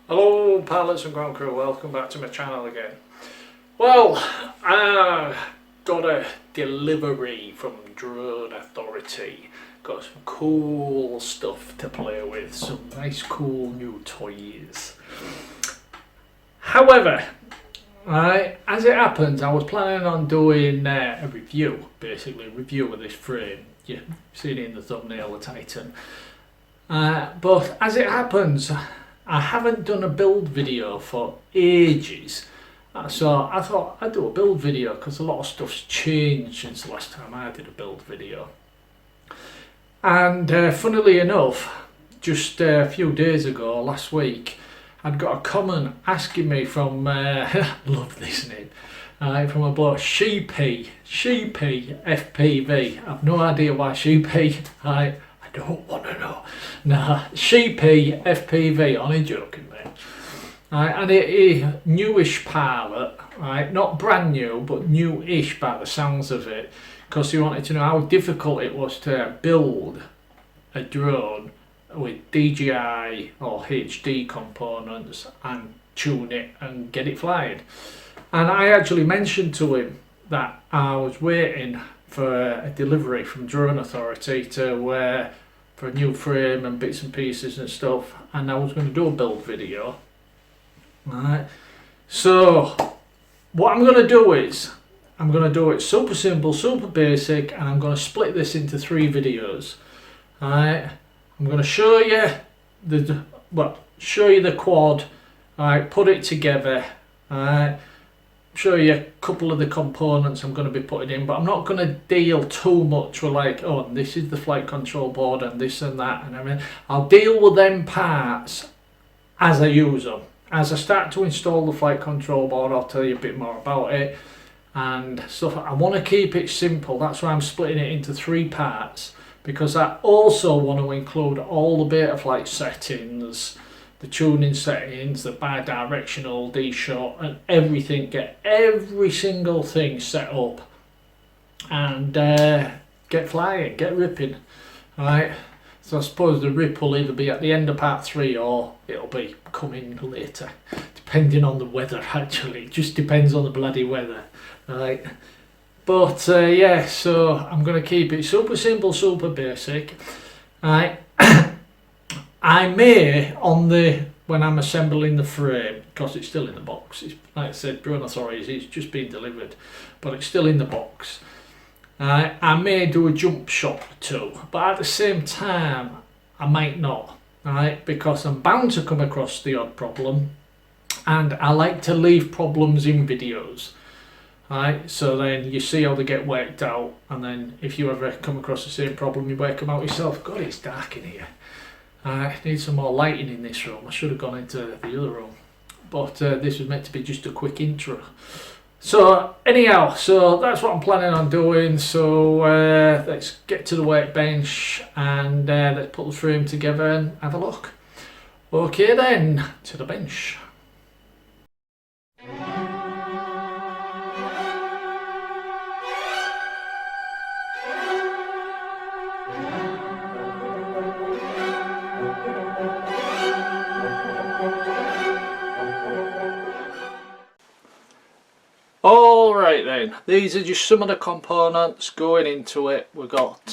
Hello pilots and ground crew, welcome back to my channel again. Well, I got a delivery from Drone Authority. Got some cool stuff to play with, some nice cool new toys. However, as it happens, I was planning on doing a review, basically a review of this frame. You've seen it in the thumbnail, the Titan. But as it happens, I haven't done a build video for ages, so I thought I'd do a build video because a lot of stuff's changed since the last time I did a build video. And funnily enough, just a few days ago, last week, I'd got a comment asking me from, love this name, from a bloke, Sheepy FPV. I've no idea why Sheepy, I don't want to know. Nah, Sheepy FPV, only joking, mate. And a newish pilot, right? Not brand new, but newish by the sounds of it, because he wanted to know how difficult it was to build a drone with DJI or HD components and tune it and get it flying. And I actually mentioned to him that I was waiting for a delivery from Drone Authority to for a new frame and bits and pieces and stuff, and I was going to do a build video. Right. So what I'm going to do is I'm going to do it super simple, super basic, and I'm going to split this into 3 videos. Right. I'm going to show you the quad. Alright, put it together. Alright, show you a couple of the components I'm going to be putting in, but I'm not going to deal too much with like, oh, this is the flight control board and this and that and everything. I'll deal with them parts as I use them. As I start to install the flight control board, I'll tell you a bit more about it and stuff. I want to keep it simple. That's why I'm splitting it into 3 parts, because I also want to include all the Betaflight settings, the tuning settings, the bi-directional D-shot and everything, get every single thing set up and get flying, get ripping. Alright, so I suppose the rip will either be at the end of part 3 or it'll be coming later, depending on the weather. Actually, it just depends on the bloody weather. Right, but yeah, so I'm going to keep it super simple, super basic. Alright. I may, when I'm assembling the frame, because it's still in the box, it's, like I said, Drone Authority, it's just been delivered, but it's still in the box. I may do a jump shot or 2, but at the same time, I might not, right? Because I'm bound to come across the odd problem, and I like to leave problems in videos. Right, so then you see how they get worked out, and then if you ever come across the same problem, you work them out yourself. God, it's dark in here. I need some more lighting in this room. I should have gone into the other room, but this was meant to be just a quick intro. So anyhow, so that's what I'm planning on doing. So let's get to the workbench and let's put the frame together and have a look. Okay then, to the bench. Alright then, these are just some of the components going into it. We've got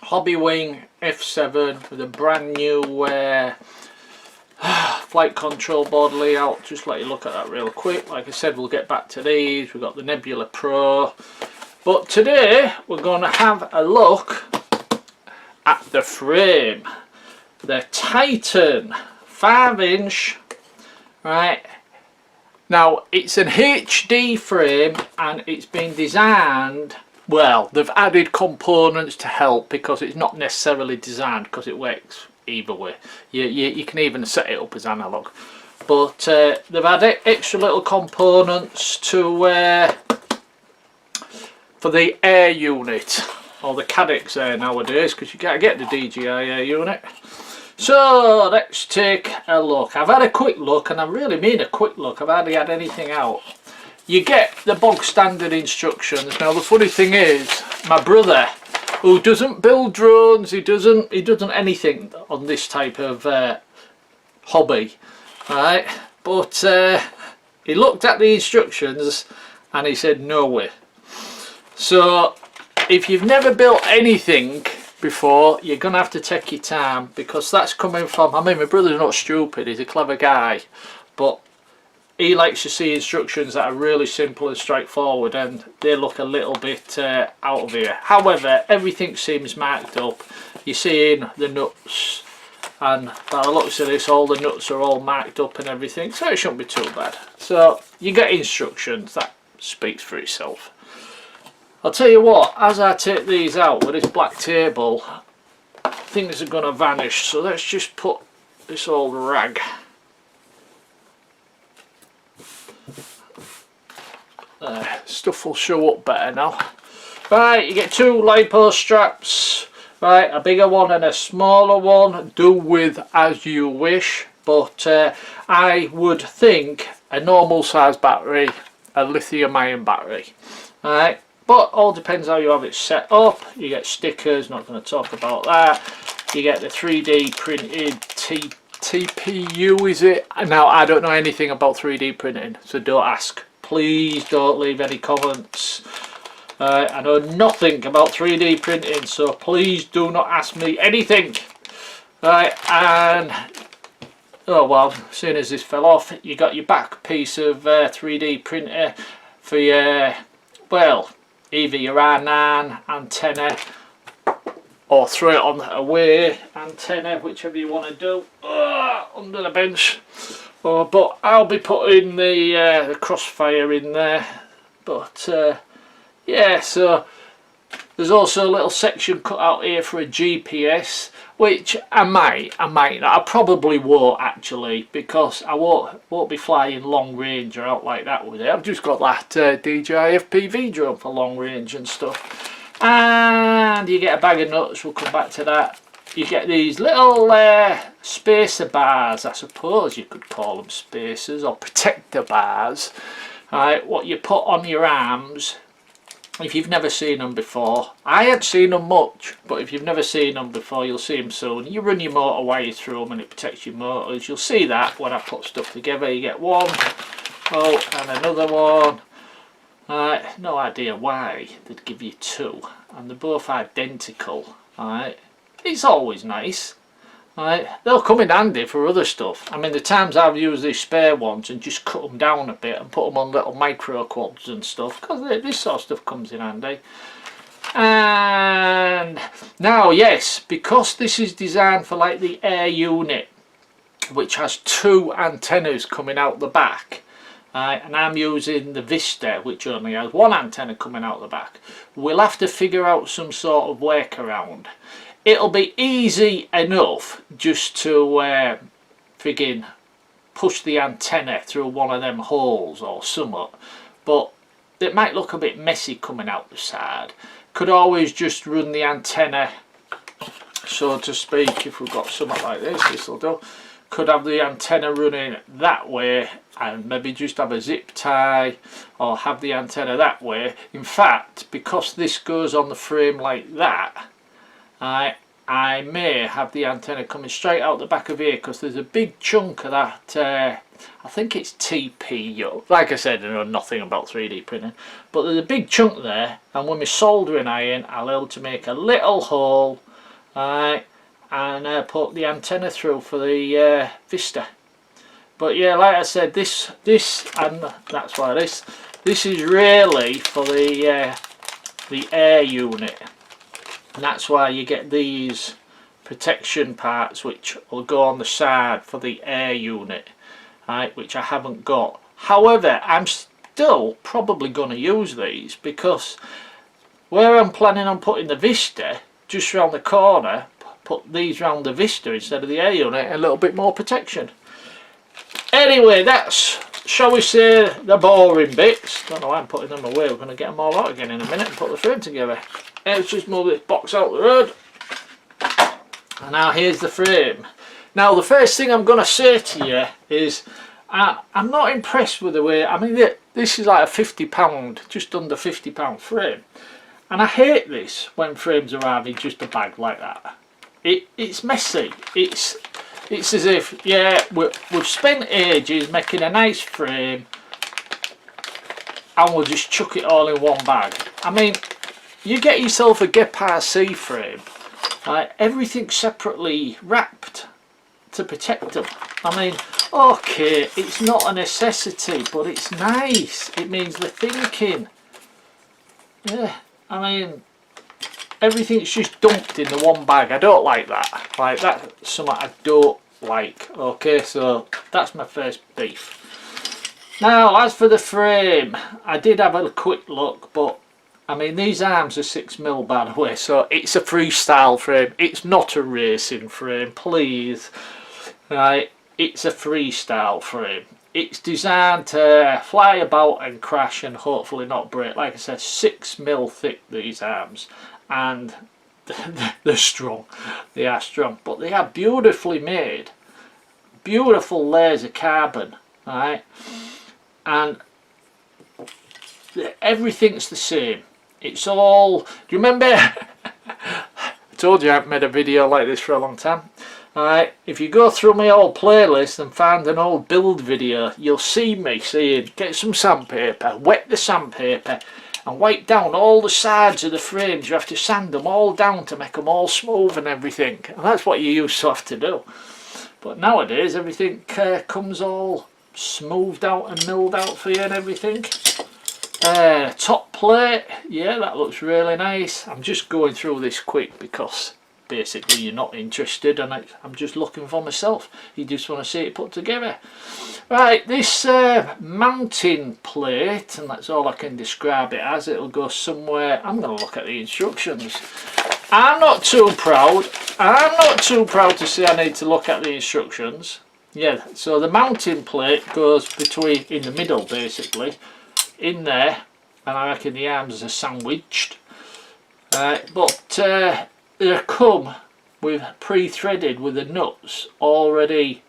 Hobbywing F7 with a brand new flight control board layout. Just let you look at that real quick. Like I said, we'll get back to these. We've got the Nebula Pro, but today we're going to have a look at the frame, the Titan 5-inch, right? Now, it's an HD frame and it's been designed, well, they've added components to help because it's not necessarily designed because it works either way. You can even set it up as analog. But they've added extra little components to for the air unit, or the Caddx air nowadays, because you can't get the DJI air unit. So let's take a look. I've had a quick look, and I really mean a quick look. I've hardly had anything out. You get the bog standard instructions. Now the funny thing is, my brother, who doesn't build drones, he doesn't anything on this type of hobby, right? But he looked at the instructions and he said no way. So if you've never built anything before, you're gonna have to take your time, because that's coming from, I mean, my brother's not stupid, he's a clever guy, but he likes to see instructions that are really simple and straightforward, and they look a little bit out of here. However, everything seems marked up. You're seeing the nuts, and by the looks of this, all the nuts are all marked up and everything, so it shouldn't be too bad. So you get instructions, that speaks for itself. I'll tell you what, as I take these out with this black table, things are going to vanish, so let's just put this old rag. Stuff will show up better now. Right, you get two lipo straps, right, a bigger one and a smaller one. Do with as you wish, but I would think a normal size battery, a lithium ion battery, right, but all depends how you have it set up. You get stickers, not going to talk about that. You get the 3D printed TPU, is it? Now I don't know anything about 3D printing, so don't ask. Please don't leave any comments. I know nothing about 3D printing, so please do not ask me anything. Right, and oh well, as soon as this fell off, you got your back piece of 3D printer for your, well, either your R9 antenna or throw it on away antenna, whichever you want to do, under the bench. But I'll be putting the crossfire in there. But yeah, so there's also a little section cut out here for a GPS, which I might not. I probably won't actually, because I won't be flying long range or out like that with it. I've just got that DJI FPV drone for long range and stuff. And you get a bag of nuts, we'll come back to that. You get these little spacer bars, I suppose you could call them spacers, or protector bars, right, what you put on your arms. If you've never seen them before, I had seen them much, but if you've never seen them before, you'll see them soon. You run your motor wire through them and it protects your motors. You'll see that when I put stuff together. You get one, oh, and another one. No idea why they'd give you two, and they're both identical. Right, it's always nice. Right, they'll come in handy for other stuff. I mean, the times I've used these spare ones and just cut them down a bit and put them on little micro quads and stuff, because this sort of stuff comes in handy. And now, yes, because this is designed for like the air unit, which has two antennas coming out the back, and I'm using the Vista, which only has one antenna coming out the back, we'll have to figure out some sort of workaround. It'll be easy enough just to friggin' push the antenna through one of them holes or somewhat, but it might look a bit messy coming out the side. Could always just run the antenna, so to speak, if we've got something like this will do. Could have the antenna running that way and maybe just have a zip tie, or have the antenna that way. In fact, because this goes on the frame like that, I may have the antenna coming straight out the back of here, because there's a big chunk of that, I think it's TPU. Like I said, I know nothing about 3D printing, but there's a big chunk there, and with my soldering iron I'll be able to make a little hole, and put the antenna through for the Vista. But yeah, like I said, this and that's why this is really for the air unit. And that's why you get these protection parts which will go on the side for the air unit, right, which I haven't got. However, I'm still probably going to use these, because where I'm planning on putting the Vista, just round the corner, put these round the Vista instead of the air unit, a little bit more protection. Anyway, that's, shall we say, the boring bits. Don't know why I'm putting them away. We're going to get them all out again in a minute and put the frame together. Let's just move this box out the road. And now here's the frame. Now the first thing I'm going to say to you is I'm not impressed with the way, I mean, this is like a £50, just under £50 frame. And I hate this when frames arrive in just a bag like that. It's messy. It's it's as if, yeah, we've spent ages making a nice frame and we'll just chuck it all in one bag. I mean, you get yourself a GimbalS frame, right, everything's separately wrapped to protect them. I mean, okay, it's not a necessity, but it's nice. It means they're thinking. Yeah, I mean, everything's just dumped in the one bag. I don't like that. Like, that's something I don't like. Okay, so that's my first beef. Now, as for the frame, I did have a quick look, but I mean, these arms are 6mm by the way, so it's a freestyle frame. It's not a racing frame, please. Right, it's a freestyle frame. It's designed to fly about and crash and hopefully not break. Like I said, 6mm thick, these arms, and they're strong. They are strong, but they are beautifully made. Beautiful layers of carbon, right? And everything's the same. It's all, do you remember I told you I haven't made a video like this for a long time. Alright, if you go through my old playlist and find an old build video, you'll see me saying get some sandpaper, wet the sandpaper and wipe down all the sides of the frames. You have to sand them all down to make them all smooth and everything, and that's what you used to have to do. But nowadays everything comes all smoothed out and milled out for you and everything. Top plate, yeah, that looks really nice. I'm just going through this quick because basically you're not interested and I'm just looking for myself. You just want to see it put together. Right, this mounting plate, and that's all I can describe it as. It'll go somewhere. I'm going to look at the instructions. I'm not too proud to say I need to look at the instructions. Yeah, so the mounting plate goes between, in the middle basically, in there, and I reckon the arms are sandwiched. But they come with pre-threaded with the nuts already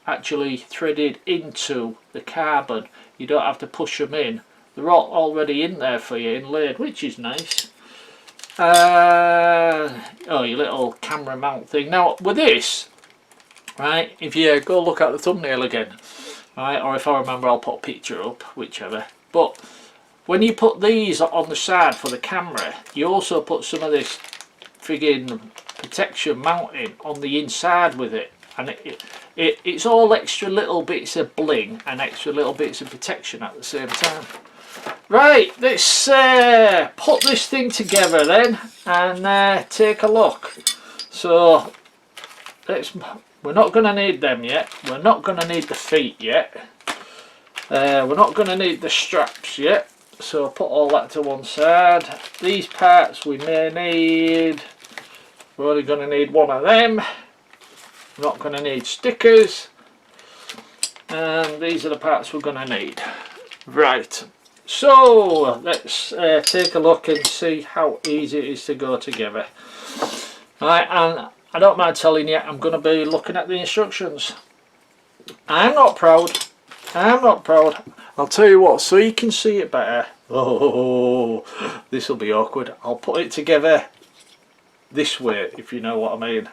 actually threaded into the carbon. You don't have to push them in. They're all already in there for you, inlaid, which is nice. Oh, your little camera mount thing. Now with this, right, if you go look at the thumbnail again, right, or if I remember I'll put a picture up, whichever. But when you put these on the side for the camera, you also put some of this friggin' protection mounting on the inside with it, and it's all extra little bits of bling and extra little bits of protection at the same time. Right, let's put this thing together then and take a look. So we're not going to need them yet. We're not going to need the feet yet. We're not going to need the straps yet. So I'll put all that to one side. These parts we may need. We're only going to need one of them. We're not going to need stickers. And these are the parts we're going to need. Right. So let's take a look and see how easy it is to go together. Right, and I don't mind telling you, I'm going to be looking at the instructions. I'm not proud. I'm not proud. I'll tell you what, so you can see it better. Oh, this will be awkward. I'll put it together this way, if you know what I mean.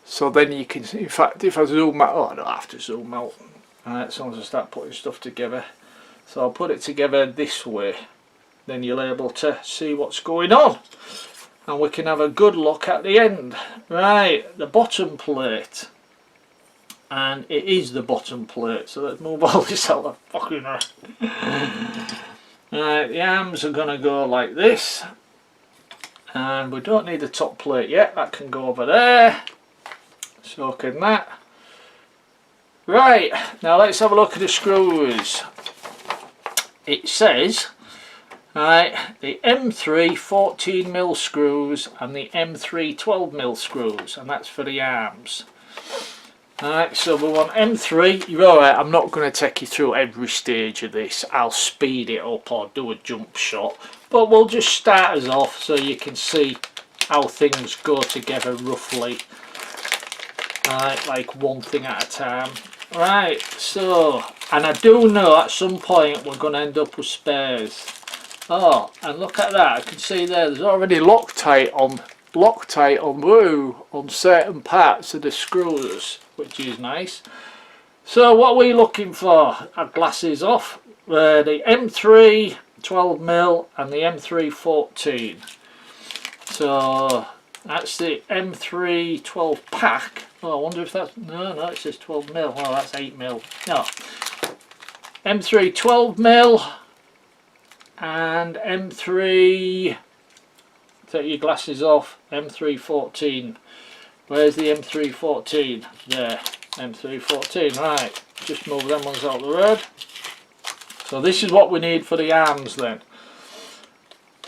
So then you can see, in fact, if I zoom out, oh, I don't have to zoom out. Alright, so as I start putting stuff together. So I'll put it together this way. Then you'll be able to see what's going on. And we can have a good look at the end. Right, the bottom plate. And it is the bottom plate, so let's move all this out of fucking right. The arms are going to go like this, and we don't need the top plate yet, that can go over there, so can that. Right, now let's have a look at the screws. It says, right, the M3 14mm screws and the M3 12mm screws, and that's for the arms. Alright, so we want M3. You're alright, I'm not going to take you through every stage of this. I'll speed it up or do a jump shot. But we'll just start us off so you can see how things go together roughly. Alright, like one thing at a time. Right, so, and I do know at some point we're going to end up with spares. Oh, and look at that, I can see there's already Loctite on certain parts of the screws. which is nice. So what are we looking for? Our glasses off. The M3 12mm and the M3 14. So that's the M3 12 pack. Oh, I wonder if that's, no, it says 12mm. Oh, that's 8mm. No. M3 12mm and M3, take your glasses off, M3 14. Where's the M3 14? There, M3 14. Right, just move them ones out the road. So this is what we need for the arms then.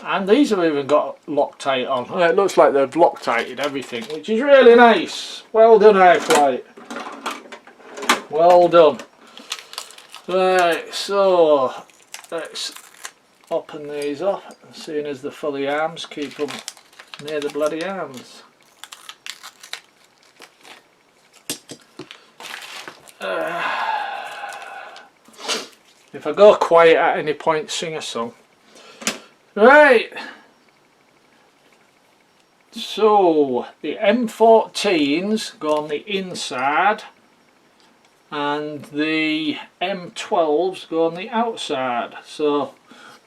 And these have even got Loctite on. Oh, it looks like they've Loctited everything, which is really nice. Well done, IFLIHT. Well done. Right, so let's open these up. Seeing as they're for the arms, keep them near the bloody arms. If I go quiet at any point, sing a song. Right, so the M14s go on the inside and the M12s go on the outside. So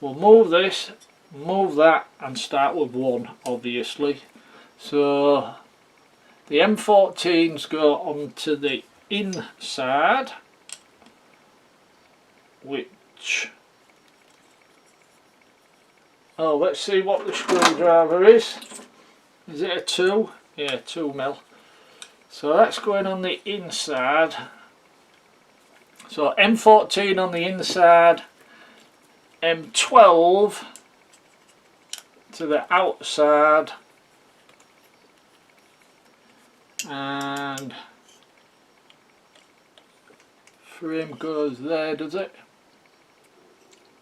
we'll move this, move that, and start with one, obviously. So the M14s go onto the inside, which, oh, let's see what the screwdriver is. Is it a 2? Yeah, 2mm. So that's going on the inside. So M14 on the inside, M12 to the outside, and frame goes there, does it?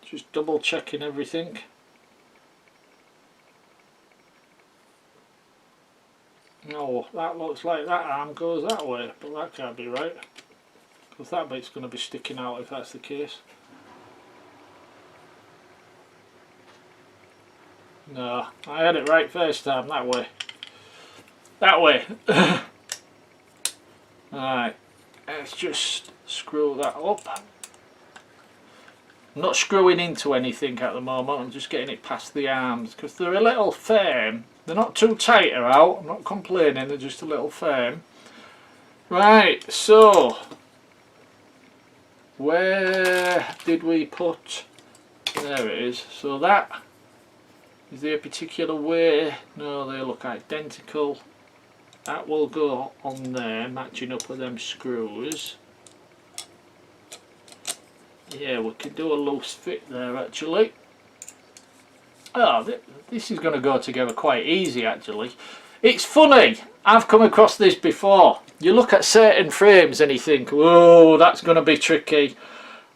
Just double checking everything. No, that looks like that arm goes that way, but that can't be right, because that bit's going to be sticking out if that's the case. No, I had it right first time, that way. That way. Alright, let's just screw that up. I'm not screwing into anything at the moment, I'm just getting it past the arms, because they're a little firm. They're not too tight out, I'm not complaining, they're just a little firm. Right, so where did we put, there it is. So that, is there a particular way? No, they look identical. That will go on there, matching up with them screws. Yeah, we can do a loose fit there actually. Oh, this is going to go together quite easy actually. It's funny, I've come across this before. You look at certain frames and you think, whoa, that's going to be tricky.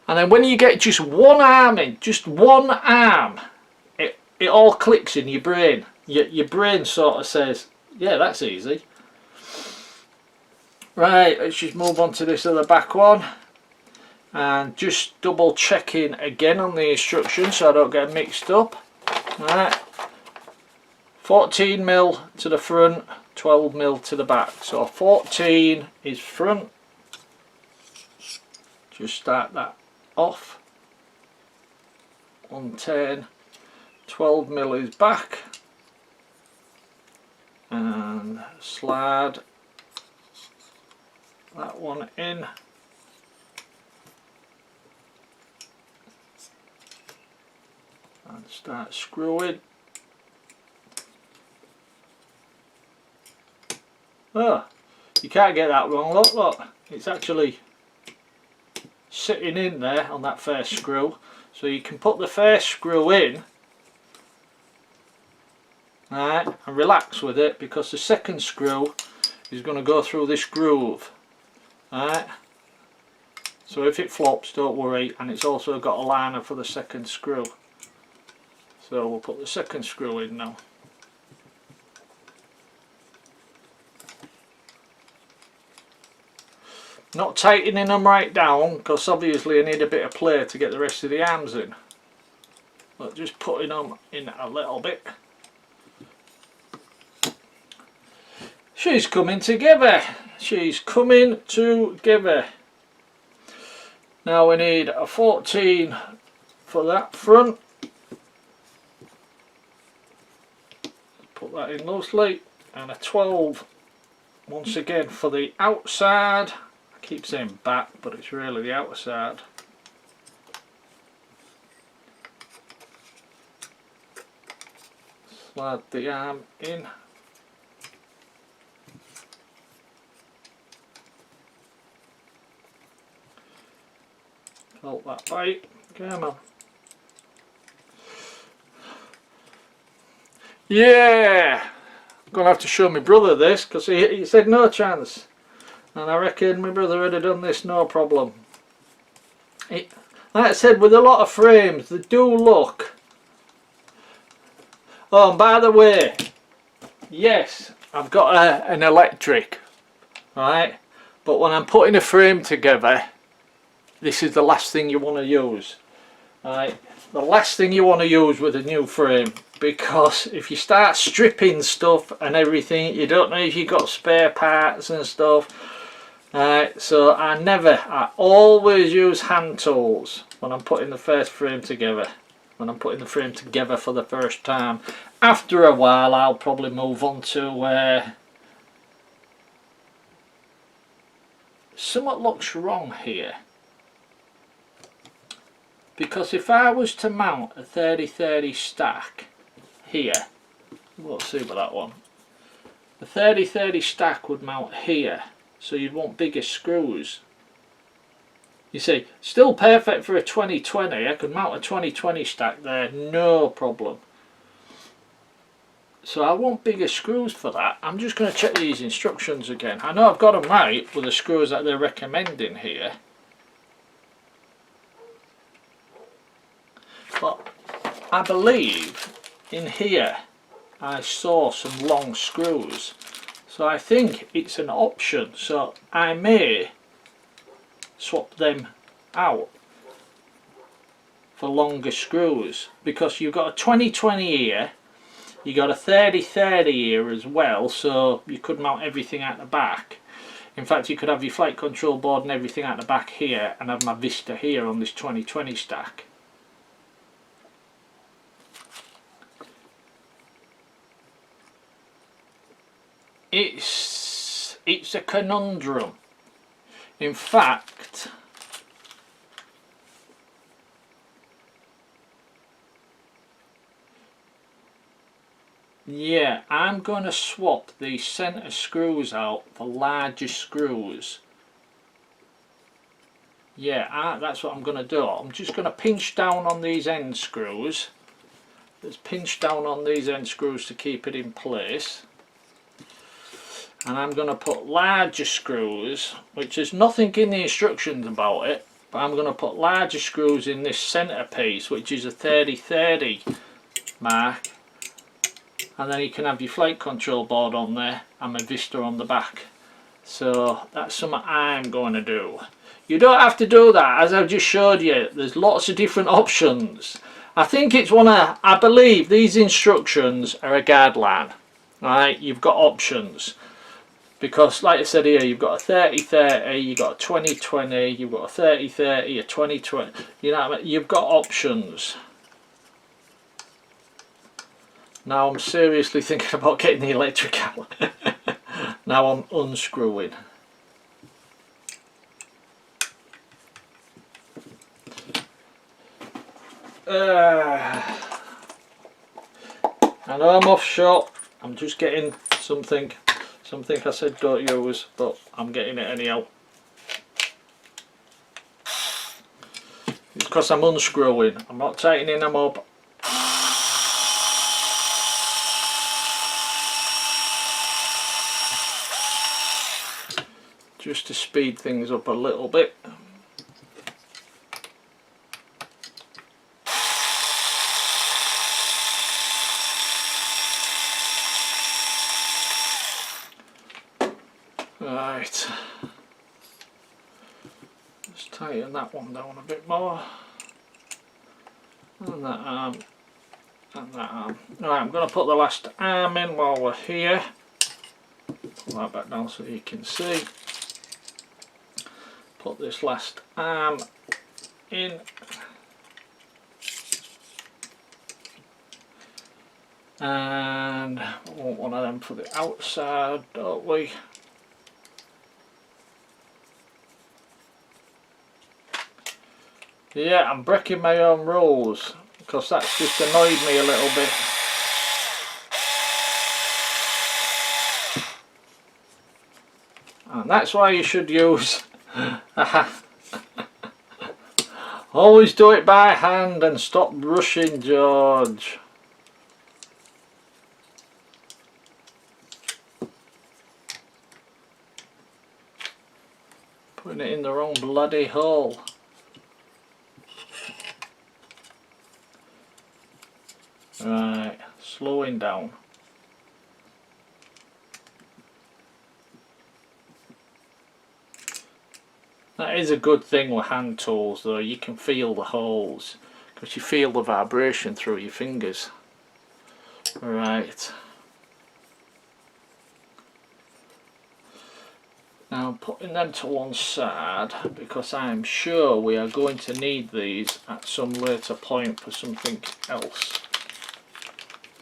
And then when you get just one arm in, just one arm, it all clicks in your brain. Your brain sort of says, yeah, that's easy. Right, let's just move on to this other back one. And just double checking again on the instructions so I don't get mixed up. Right, 14mm to the front, 12mm to the back. So 14 is front. Just start that off. 110. 12mm is back. And slide that one in. And start screwing. Oh, you can't get that wrong, look, it's actually sitting in there on that first screw. So you can put the first screw in, right, and relax with it, because the second screw is going to go through this groove, right. So if it flops, don't worry, and it's also got a liner for the second screw. So we'll put the second screw in now. Not tightening them right down, because obviously I need a bit of play to get the rest of the arms in. But just putting them in a little bit. she's coming together. She's coming together. Now we need a 14 for that front. Put that in loosely, and a 12 once again for the outside. I keep saying back, but it's really the outside. Slide the arm in. Hold that bite. Come on. Yeah! I'm going to have to show my brother this, because he said no chance. And I reckon my brother would have done this no problem. Like I said, with a lot of frames, they do look. Oh, and by the way, yes, I've got an electric, right? But when I'm putting a frame together, this is the last thing you want to use. Right? The last thing you want to use with a new frame, because if you start stripping stuff and everything, you don't know if you've got spare parts and stuff. So I always use hand tools when I'm putting the first frame together. When I'm putting the frame together for the first time. After a while I'll probably move on to something looks wrong here. Because if I was to mount a 30-30 stack here, we'll see with that one. The 30-30 stack would mount here, so you'd want bigger screws. You see, still perfect for a 20-20. I could mount a 20-20 stack there, no problem. So I want bigger screws for that. I'm just going to check these instructions again. I know I've got them right with the screws that they're recommending here. But I believe in here I saw some long screws, so I think it's an option, so I may swap them out for longer screws, because you've got a 20-20 here, you got a 30-30 here as well, so you could mount everything at the back. In fact, you could have your flight control board and everything at the back here, and have my Vista here on this 20-20 stack. It's a conundrum. In fact, yeah, I'm going to swap the centre screws out for larger screws. Yeah, that's what I'm going to do. I'm just going to pinch down on these end screws. Let's pinch down on these end screws to keep it in place. And I'm going to put larger screws, which is nothing in the instructions about it, but I'm going to put larger screws in this centre piece, which is a 30-30 mark, and then you can have your flight control board on there and my Vista on the back. So that's something I'm going to do. You don't have to do that, as I've just showed you. There's lots of different options. I think it's I believe these instructions are a guideline. Right, you've got options. Because like I said here, you've got a 30-30, you've got a 20-20, you've got a 30-30, a 20-20, you know what I mean? You've got options. Now I'm seriously thinking about getting the electric out. Now I'm unscrewing. I know I'm off shot, I'm just getting something I said don't use, but I'm getting it anyhow. It's because I'm unscrewing, I'm not tightening them up. Just to speed things up a little bit. Right, let's tighten that one down a bit more, and that arm, and that arm. Right, I'm going to put the last arm in while we're here. pull that back down so you can see. Put this last arm in. And we want one of them for the outside, don't we? Yeah, I'm breaking my own rules because that's just annoyed me a little bit. And that's why you should use always do it by hand and stop rushing, George. Putting it in the wrong bloody hole. Right, slowing down. That is a good thing with hand tools though, you can feel the holes because you feel the vibration through your fingers. Right. Now I'm putting them to one side because I'm sure we are going to need these at some later point for something else.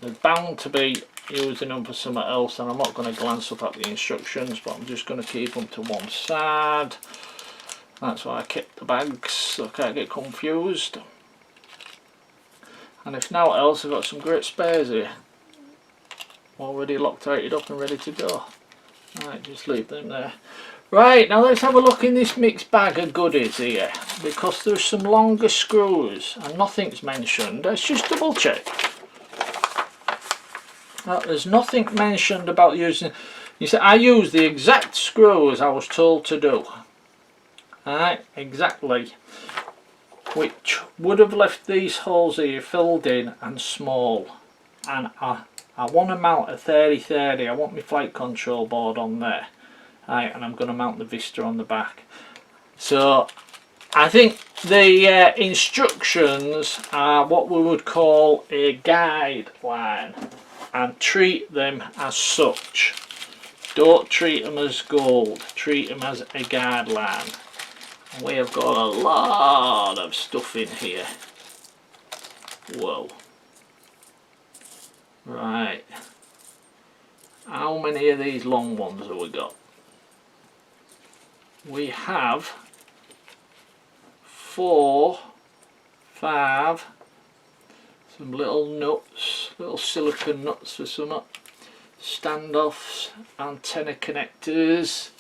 They're bound to be using them for something else, and I'm not going to glance up at the instructions, but I'm just going to keep them to one side. That's why I kept the bags so I can't get confused. And if now else, I've got some great spares here, already loctated up and ready to go. Right, just leave them there. Right, now let's have a look in this mixed bag of goodies here, because there's some longer screws and nothing's mentioned. Let's just double check. There's nothing mentioned about using. You see, I use the exact screws I was told to do. Alright, exactly. Which would have left these holes here filled in and small. And I want to mount a 3030. I want my flight control board on there. Right, and I'm going to mount the Vista on the back. So I think the instructions are what we would call a guideline, and treat them as such. Don't treat them as gold, treat them as a guideline. And we have got a lot of stuff in here. Whoa. Right. How many of these long ones have we got? We have 4, 5, some little nuts, little silicone nuts for some standoffs, antenna connectors.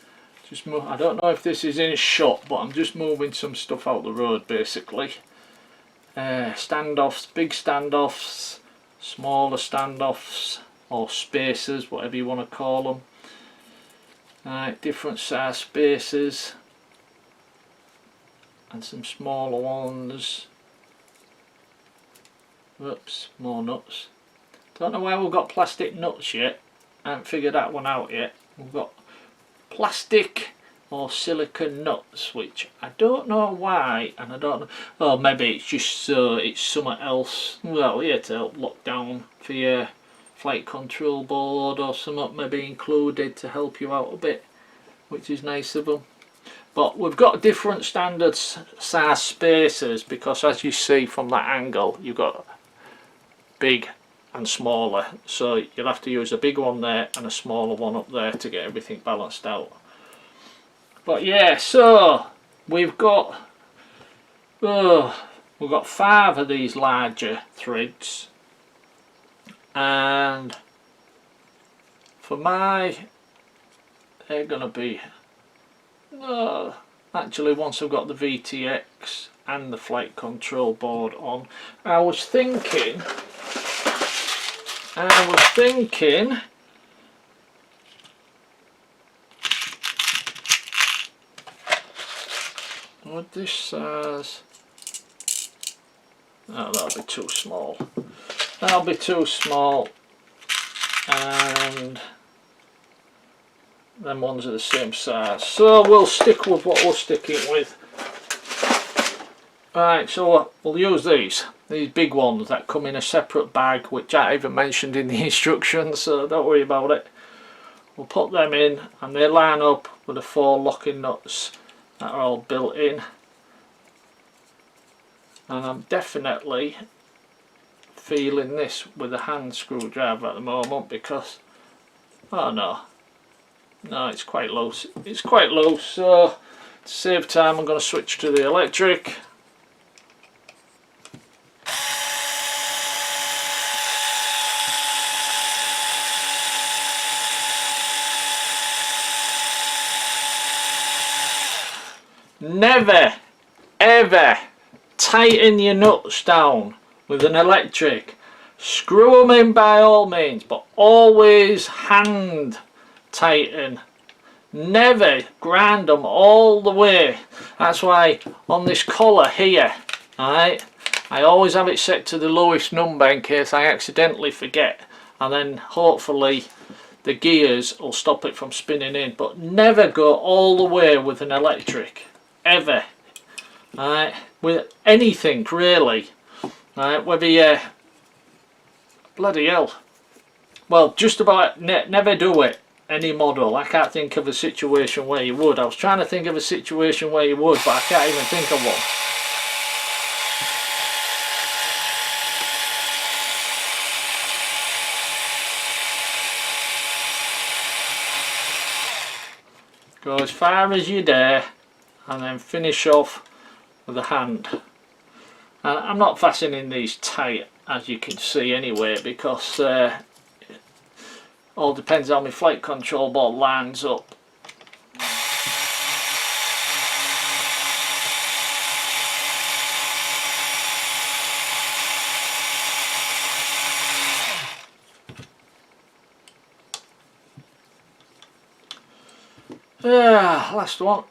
Just move. I don't know if this is in a shot, but I'm just moving some stuff out the road basically. Standoffs, big standoffs, smaller standoffs, or spacers, whatever you want to call them. Right, different size spacers and some smaller ones. Whoops, more nuts. Don't know why we've got plastic nuts yet. I haven't figured that one out yet. We've got plastic or silicone nuts, which I don't know why, and I don't know. Oh, maybe it's just so it's something else. Well, yeah, to help lock down for your flight control board or something, maybe included to help you out a bit, which is nice of them. But we've got different standard size spacers because, as you see from that angle, you've got big and smaller, so you'll have to use a big one there and a smaller one up there to get everything balanced out. But yeah, so we've got 5 of these larger threads, and for they're gonna be actually, once I've got the VTX and the flight control board on, I was thinking with this size, oh, that'll be too small. That'll be too small, and them ones are the same size, so we'll stick with what we're sticking with. Right, so we'll use these big ones that come in a separate bag, which I even mentioned in the instructions, so don't worry about it. we'll put them in, and they line up with the 4 locking nuts that are all built in. And I'm definitely feeling this with a hand screwdriver at the moment because, oh no, it's quite loose. It's quite loose, so to save time I'm going to switch to the electric. Never ever tighten your nuts down with an electric. Screw them in by all means, but always hand tighten. Never grind them all the way. That's why on this collar here, alright, I always have it set to the lowest number in case I accidentally forget, and then hopefully the gears will stop it from spinning in. But never go all the way with an electric, ever. Alright, with anything really. Alright, whether you, bloody hell, well, just about never do it, any model. I can't think of a situation where you would. I was trying to think of a situation where you would, but I can't even think of one. Go as far as you dare and then finish off with a hand. And I'm not fastening these tight, as you can see anyway, because all depends how my flight control board lines up. Last one.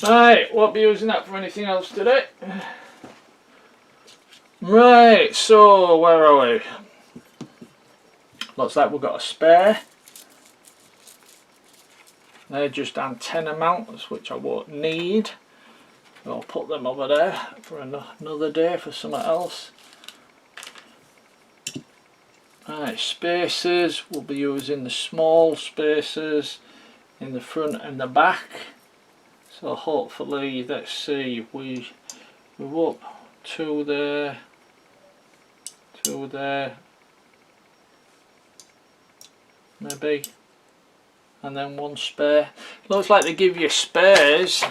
Right, won't be using that for anything else today. Right, so where are we? Looks like we've got a spare. They're just antenna mounts, which I won't need. I'll put them over there for another day for something else. Right, spacers, we'll be using the small spacers in the front and the back. So hopefully, let's see, we're up 2 there, 2 there, maybe, and then 1 spare. Looks like they give you spares,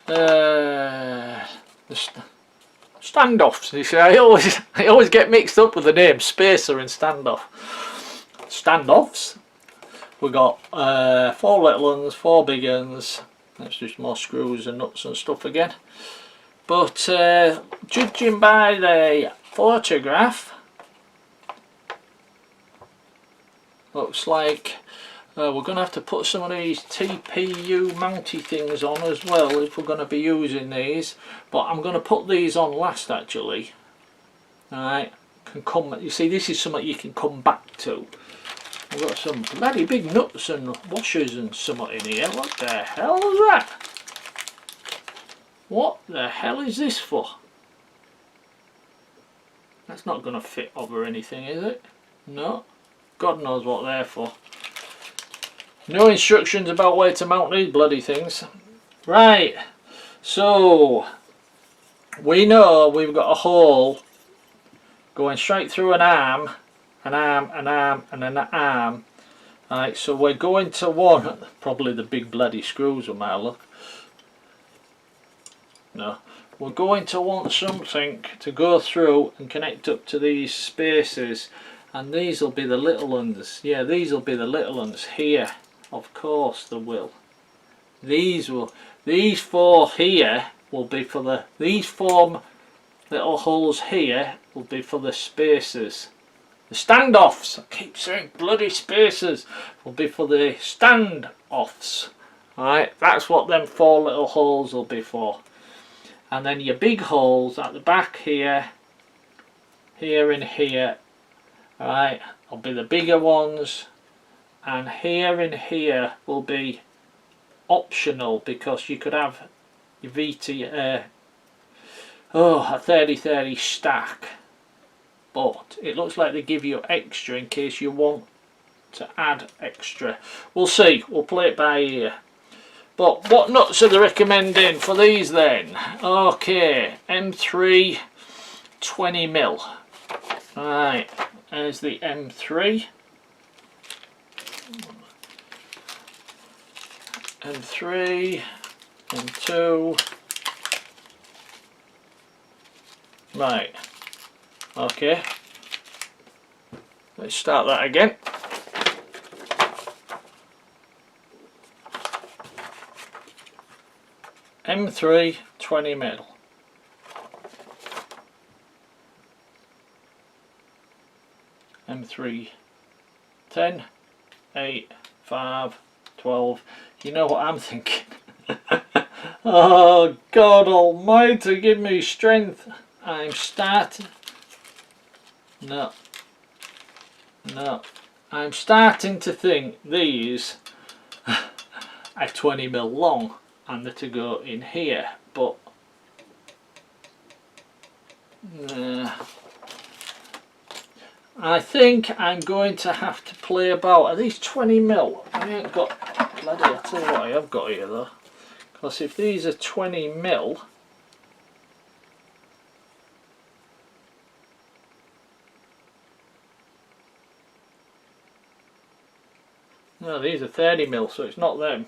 the standoffs. You see, I always get mixed up with the name spacer and standoff. Standoffs. We got 4 little ones, 4 big ones. That's just more screws and nuts and stuff again. But judging by the photograph, looks like we're going to have to put some of these TPU mounty things on as well if we're going to be using these. But I'm going to put these on last actually. Alright, you see, this is something you can come back to. We've got some bloody big nuts and washers and something in here. What the hell is that? What the hell is this for? That's not going to fit over anything, is it? No. God knows what they're for. No instructions about where to mount these bloody things. Right. So, we know we've got a hole going straight through an arm, an arm, an arm, and an arm. Right, so we're going to want probably the big bloody screws on my look. No, we're going to want something to go through and connect up to these spaces, and these will be the little ones. Yeah, these will be the little ones here. Of course they will. These 4 here will be for the. These 4 little holes here will be for the spacers. The standoffs, I keep saying bloody spacers, will be for the standoffs. Alright, that's what them 4 little holes will be for. and then your big holes at the back here, here and here, right, will be the bigger ones, and here and here will be optional, because you could have your VT a 30-30 stack, but it looks like they give you extra in case you want to add extra. We'll see, we'll play it by ear. But what nuts are they recommending for these then? Okay, M3 20mm. Right, there's the M3. M3, M2. Right, okay. Let's start that again. M3 20mm. M3 10, 8, 5, 12. You know what I'm thinking? Oh God almighty, give me strength. I'm starting. No. I'm starting to think these are 20mm long and they're to go in here, but I think I'm going to have to play about. Are these 20mm? I ain't got bloody, I'll tell you what I have got here though, because if these are 20mm, no, these are 30mm, so it's not them.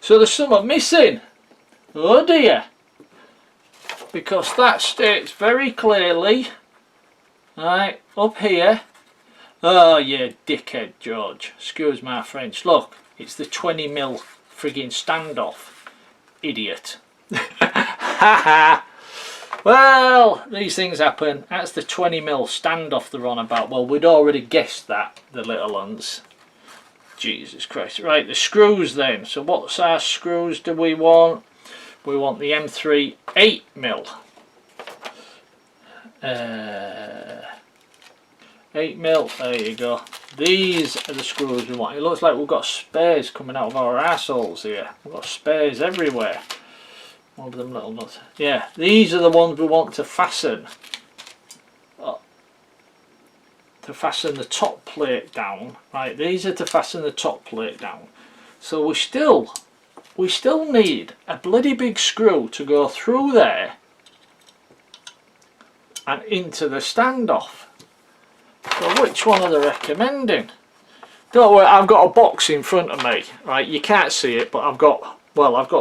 So there's something missing. Oh dear. Because that states very clearly, right, up here. Oh yeah, dickhead George. Excuse my French. Look, it's the 20mm friggin' standoff. Idiot. Haha. Well, these things happen. That's the 20mm standoff they're on about. Well, we'd already guessed that, the little ones. Jesus Christ. Right, the screws then. So what size screws do we want? We want the M3 8mm. 8mm, there you go. These are the screws we want. It looks like we've got spares coming out of our arseholes here. We've got spares everywhere. One of them little nuts. Yeah, these are the ones we want to fasten. To fasten the top plate down. Right, these are to fasten the top plate down. So we still need a bloody big screw to go through there and into the standoff. So which one are they recommending? Don't worry, I've got a box in front of me. Right, you can't see it, but I've got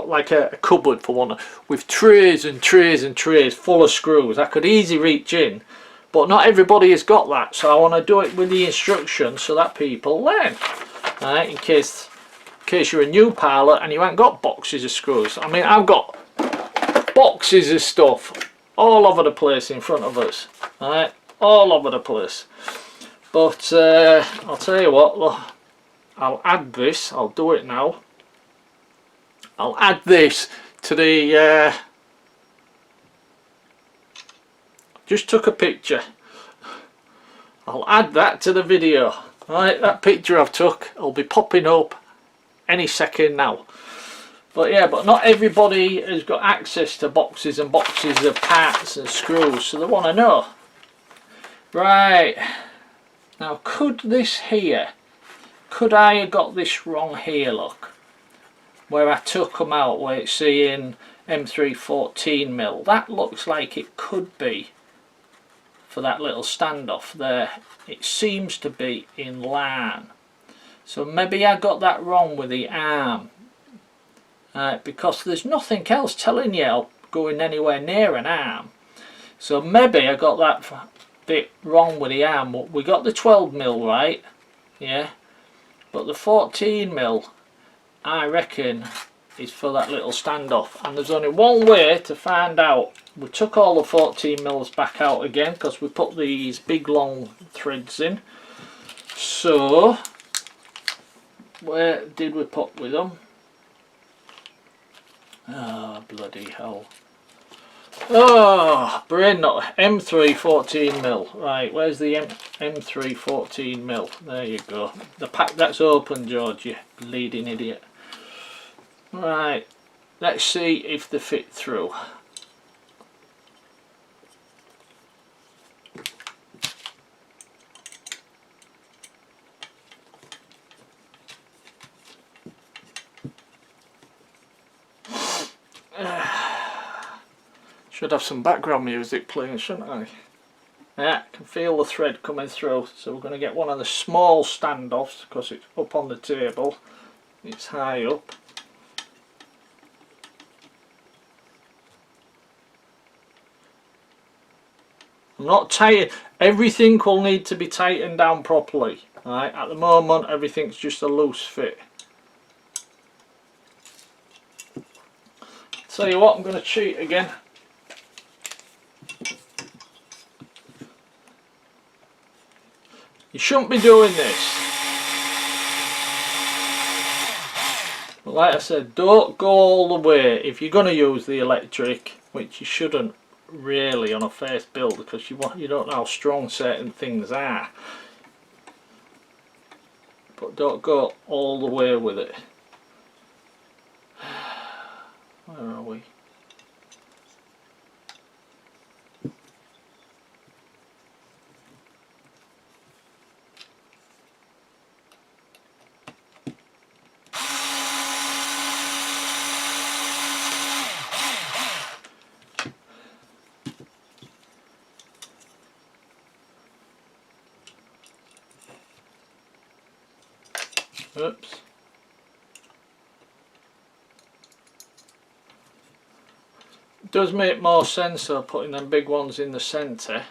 like a cupboard for one with trays and trays and trays full of screws. I could easily reach in. But not everybody has got that, so I want to do it with the instructions so that people learn. Right, in case you're a new pilot and you ain't got boxes of screws. I mean, I've got boxes of stuff all over the place in front of us. Right, all over the place. But I'll tell you what, look, I'll add this. I'll do it now. I'll add this to the. Just took a picture. I'll add that to the video. Right, that picture I've took will be popping up any second now. But yeah, but not everybody has got access to boxes and boxes of parts and screws, so they want to know. Right, now could this here, could I have got this wrong here, look, where I took them out, where it's saying M3 14mm, that looks like it could be for that little standoff there. It seems to be in line, so maybe I got that wrong with the arm, because there's nothing else telling you going anywhere near an arm, so maybe I got that bit wrong with the arm. We got the 12mm right, yeah, but the 14mm I reckon is for that little standoff, and there's only one way to find out. We took all the 14mm back out again because we put these big long threads in. So where did we put with them? Oh bloody hell. Oh, brain not M3 14mm. Right, where's the M3 14mm? There you go. The pack that's open, George, you bleeding idiot. Right, let's see if they fit through. Should have some background music playing, shouldn't I? Yeah, I can feel the thread coming through. So we're going to get one of the small standoffs because it's up on the table. It's high up. I'm not tight. Everything will need to be tightened down properly. Right? At the moment, everything's just a loose fit. Tell you what, I'm going to cheat again. You shouldn't be doing this. But like I said, don't go all the way. If you're going to use the electric, which you shouldn't really on a first build because you don't know how strong certain things are. But don't go all the way with it. Where are we? Oops. It does make more sense though putting them big ones in the centre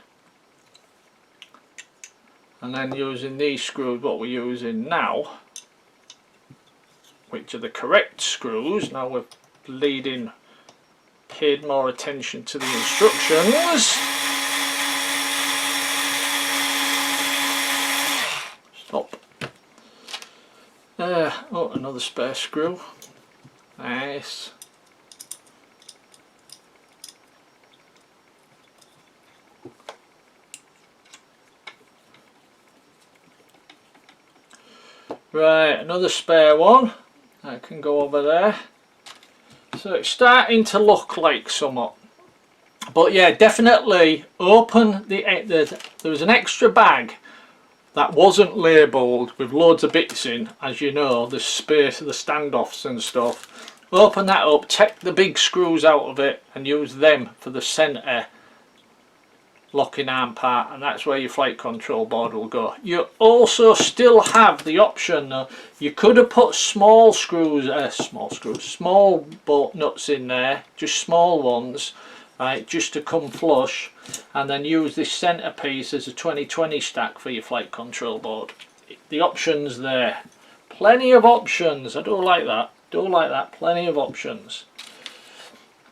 and then using these screws what we're using now, which are the correct screws. Now we've paid more attention to the instructions. Stop. Oh, another spare screw. Nice. Right, another spare one. That can go over there. So it's starting to look like somewhat. But yeah, definitely open there was an extra bag that wasn't labelled with loads of bits in, as you know, the space of the standoffs and stuff. Open that up, take the big screws out of it and use them for the centre locking arm part, and that's where your flight control board will go. You also still have the option though, you could have put small bolt nuts in there, just small ones, right, just to come flush, and then use this centre piece as a 2020 stack for your flight control board. The options there, plenty of options. I do like that, plenty of options.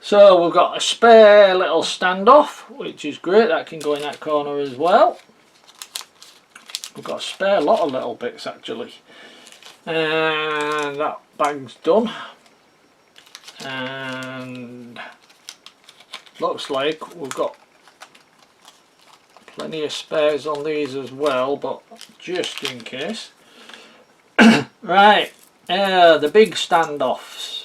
So we've got a spare little standoff, which is great, that can go in that corner as well. We've got a spare lot of little bits actually, and that bag's done, and looks like we've got plenty of spares on these as well, but just in case. Right, the big standoffs.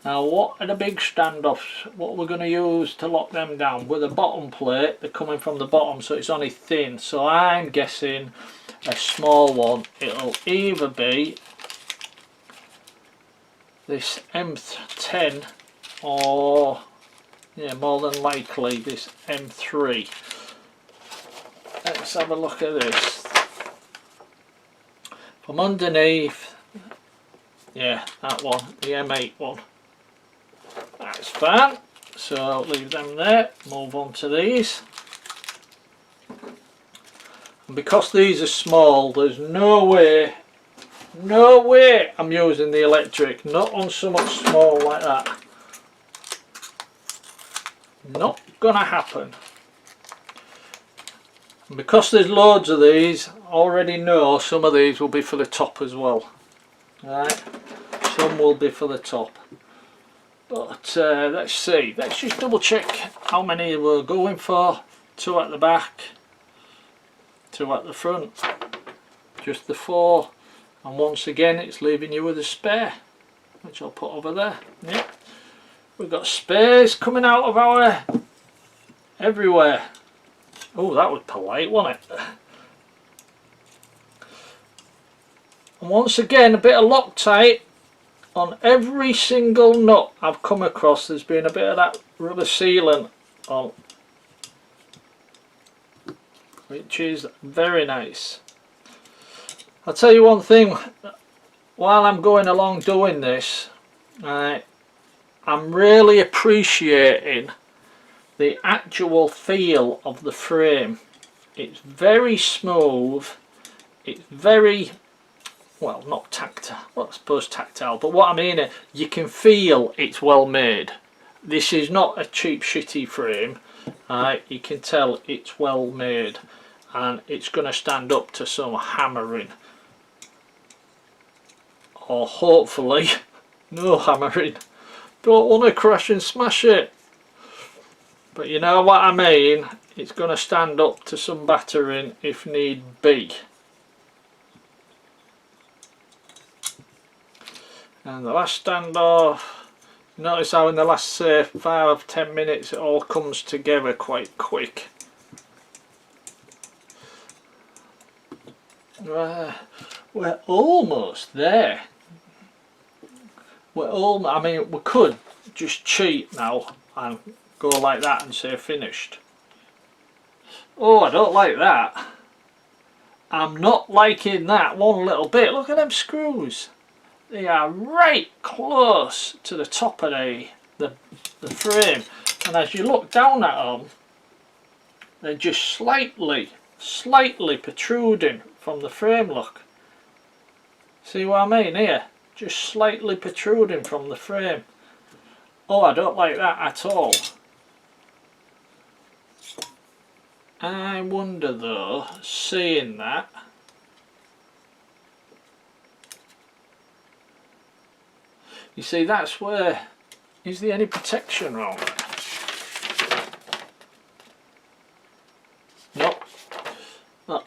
Now what are the big standoffs? What we're going to use to lock them down? With a bottom plate, they're coming from the bottom, so it's only thin. So I'm guessing a small one. It'll either be this M10 or, yeah, more than likely this M3. Let's have a look at this. From underneath, yeah, that one, the M8 one. That's fine, so leave them there, move on to these. And because these are small, there's no way I'm using the electric, not on so much small like that. Not gonna happen. And because there's loads of these, I already know some of these will be for the top as well. Right, some will be for the top. But let's see, let's just double check how many we're going for. 2 at the back, 2 at the front, just the 4, and once again it's leaving you with a spare, which I'll put over there. Yeah, we've got spares coming out of our everywhere. Oh, that was polite, wasn't it? And once again, a bit of Loctite on every single nut I've come across. There's been a bit of that rubber sealant on, which is very nice. I'll tell you one thing, while I'm going along doing this, I'm really appreciating the actual feel of the frame. It's very smooth, it's very, well, not tactile, well, I suppose tactile, but what I mean is you can feel it's well made. This is not a cheap shitty frame, you can tell it's well made, and it's going to stand up to some hammering, or hopefully no hammering. Don't want to crash and smash it, but you know what I mean, it's going to stand up to some battering if need be. And the last standoff, notice how in the last say 5-10 minutes it all comes together quite quick. We're almost there. We're almost, I mean, we could just cheat now and go like that and say finished. Oh, I don't like that. I'm not liking that one little bit. Look at them screws. They are right close to the top of the frame, and as you look down at them, they're just slightly protruding from the frame. Look, see what I mean here? Just slightly protruding from the frame. Oh, I don't like that at all. I wonder though, seeing that, you see, that's where, is there any protection around it? Nope. But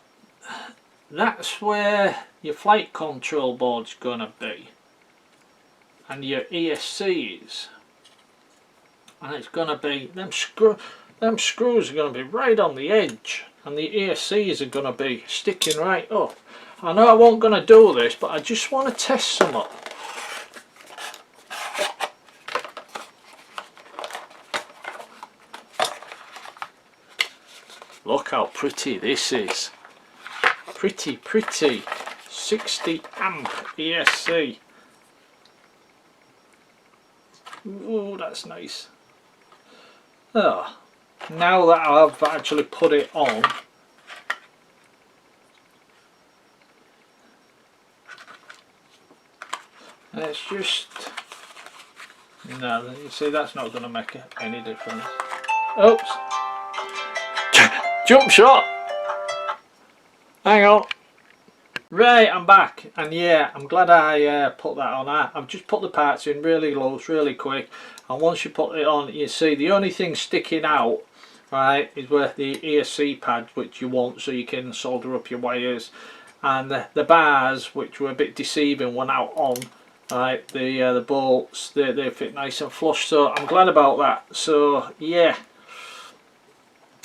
that's where your flight control board's gonna be, and your ESCs, and it's gonna be, them screws are gonna be right on the edge, and the ESCs are gonna be sticking right up. I know I won't gonna do this, but I just want to test some up. Look how pretty this is. Pretty, 60 amp ESC. Ooh, that's nice. Oh, now that I've actually put it on, let's just, no, you see, that's not going to make any difference. Oops. Jump shot! Hang on. Right, I'm back, and yeah, I'm glad I put that on. I've just put the parts in really loose, really quick, and once you put it on, you see the only thing sticking out, right, is where the ESC pads, which you want so you can solder up your wires, and the bars, which were a bit deceiving, went out on. Right, the bolts, they fit nice and flush, so I'm glad about that. So yeah,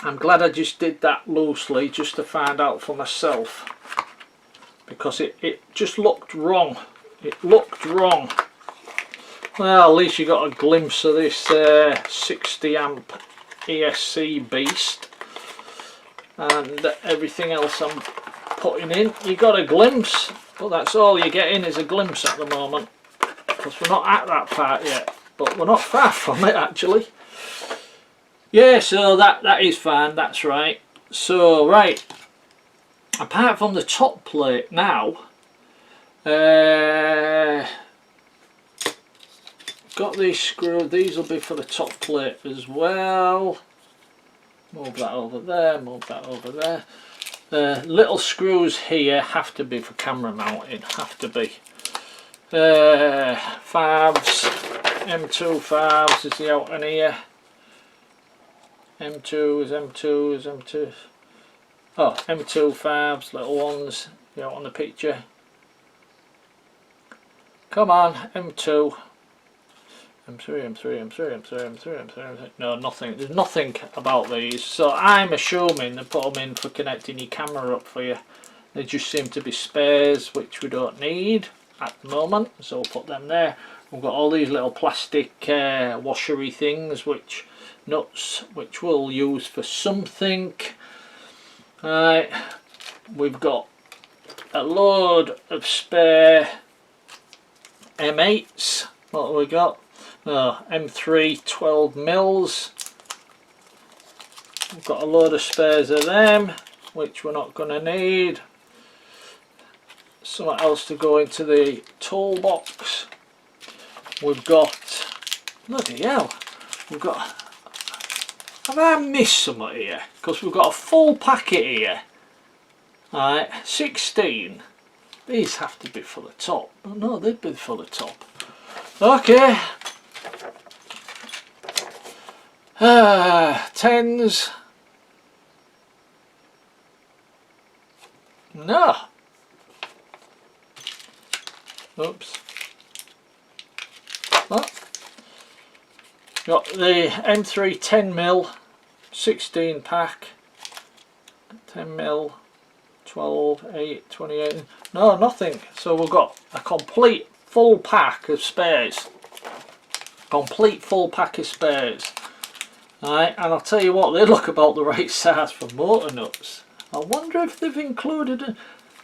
I'm glad I just did that loosely just to find out for myself, because it just looked wrong. It looked wrong. Well, at least you got a glimpse of this 60 amp ESC beast, and everything else I'm putting in, you got a glimpse, but that's all you're getting is a glimpse at the moment, because we're not at that part yet, but we're not far from it actually. Yeah, so that is fine, that's right. So right, apart from the top plate now, got these screws, these will be for the top plate as well. Move that over there, move that over there. Little screws here have to be for camera mounting, have to be. Farbs, M2 farbs is the out in here. M2s, M2s. Oh, M2 farbs, little ones, you know, on the picture. Come on, M2. M3. No, nothing. There's nothing about these. So I'm assuming they put them in for connecting your camera up for you. They just seem to be spares, which we don't need at the moment. So we'll put them there. We've got all these little plastic washery things, which nuts, which we'll use for something. Right, we've got a load of spare M8s. What have we got? M3 12 mils. We've got a load of spares of them, which we're not going to need. Something else to go into the toolbox. We've got, bloody hell, we've got, have I missed something here? Because we've got a full packet here. Alright, 16. These have to be for the top. Oh, no, they'd be for the top. Okay. 10s. No. Oops. What? Got the M3 10mm 16 pack. 10mm 12, 8, 28. No, nothing. So we've got a complete full pack of spares. Complete full pack of spares. Alright, and I'll tell you what, they look about the right size for motor nuts. I wonder if they've included it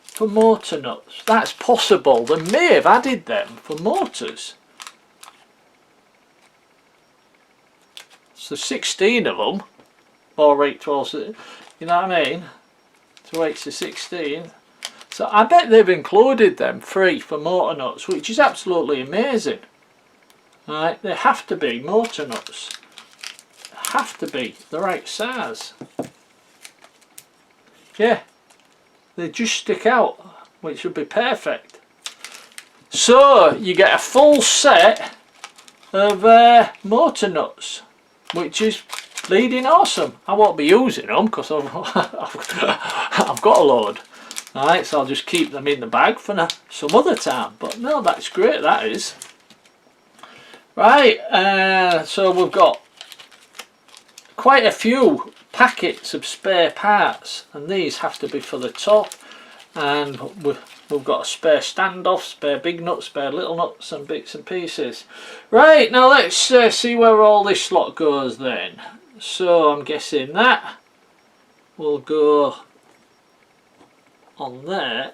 for motor nuts. That's possible. They may have added them for motors. So 16 of them, or 8, 12, you know what I mean? 2 8 to 16. So I bet they've included them free for motor nuts, which is absolutely amazing. Right, they have to be motor nuts. Have to be the right size. Yeah, they just stick out, which would be perfect. So you get a full set of motor nuts, which is bleeding awesome. I won't be using them because I've got a load. Alright, so I'll just keep them in the bag for some other time. But no, that's great, that is. Right, so we've got quite a few packets of spare parts, and these have to be for the top. And we've got a spare standoff, spare big nuts, spare little nuts and bits and pieces. Right, now let's see where all this lot goes then. So I'm guessing that will go on there,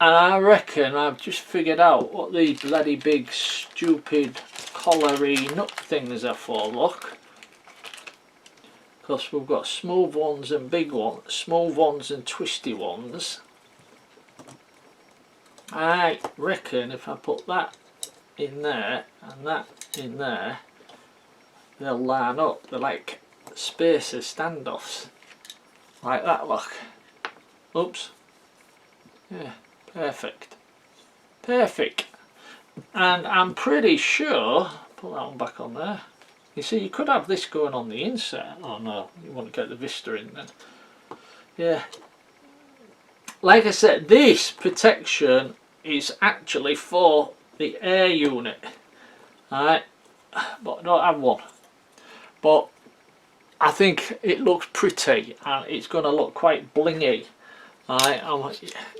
and I reckon I've just figured out what these bloody big stupid colliery nut things are for, look. Because we've got smooth ones and big ones, smooth ones and twisty ones. I reckon if I put that in there and that in there, they'll line up. They're like spacer standoffs, like that, look. Oops. Yeah, perfect. Perfect. And I'm pretty sure, put that one back on there. You see, you could have this going on the inside. Oh no, you want to get the Vista in then. Yeah. Like I said, this protection is actually for the air unit. Alright, but I don't have one. But I think it looks pretty and it's going to look quite blingy. Alright,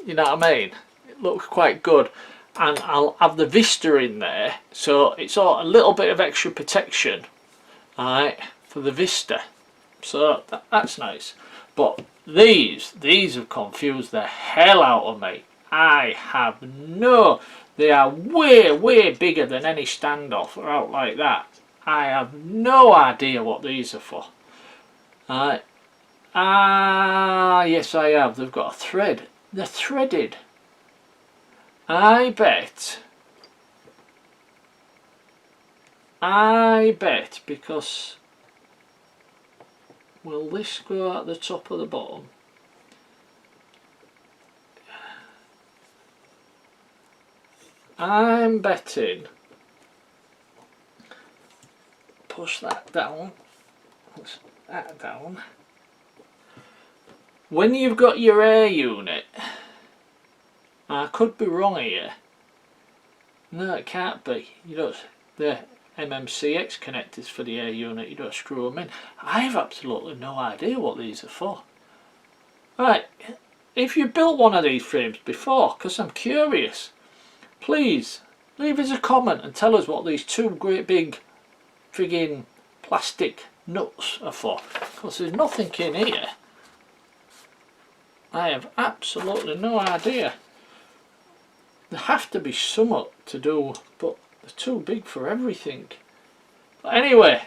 you know what I mean? It looks quite good. And I'll have the Vista in there, so it's all a little bit of extra protection. Alright, for the Vista. So that's nice. But these have confused the hell out of me. I have no, they are way bigger than any standoff or out like that. I have no idea what these are for. Alright. Ah, yes I have. They've got a thread. They're threaded. I bet because will this go at the top or the bottom? I'm betting, push that down, push that down. When you've got your air unit, I could be wrong here. No, it can't be. You don't. The MMCX connectors for the air unit, you don't screw them in. I have absolutely no idea what these are for. Right, if you built one of these frames before, because I'm curious, please leave us a comment and tell us what these two great big friggin' plastic nuts are for, because there's nothing in here. I have absolutely no idea. There have to be something to do, but they're too big for everything. But anyway,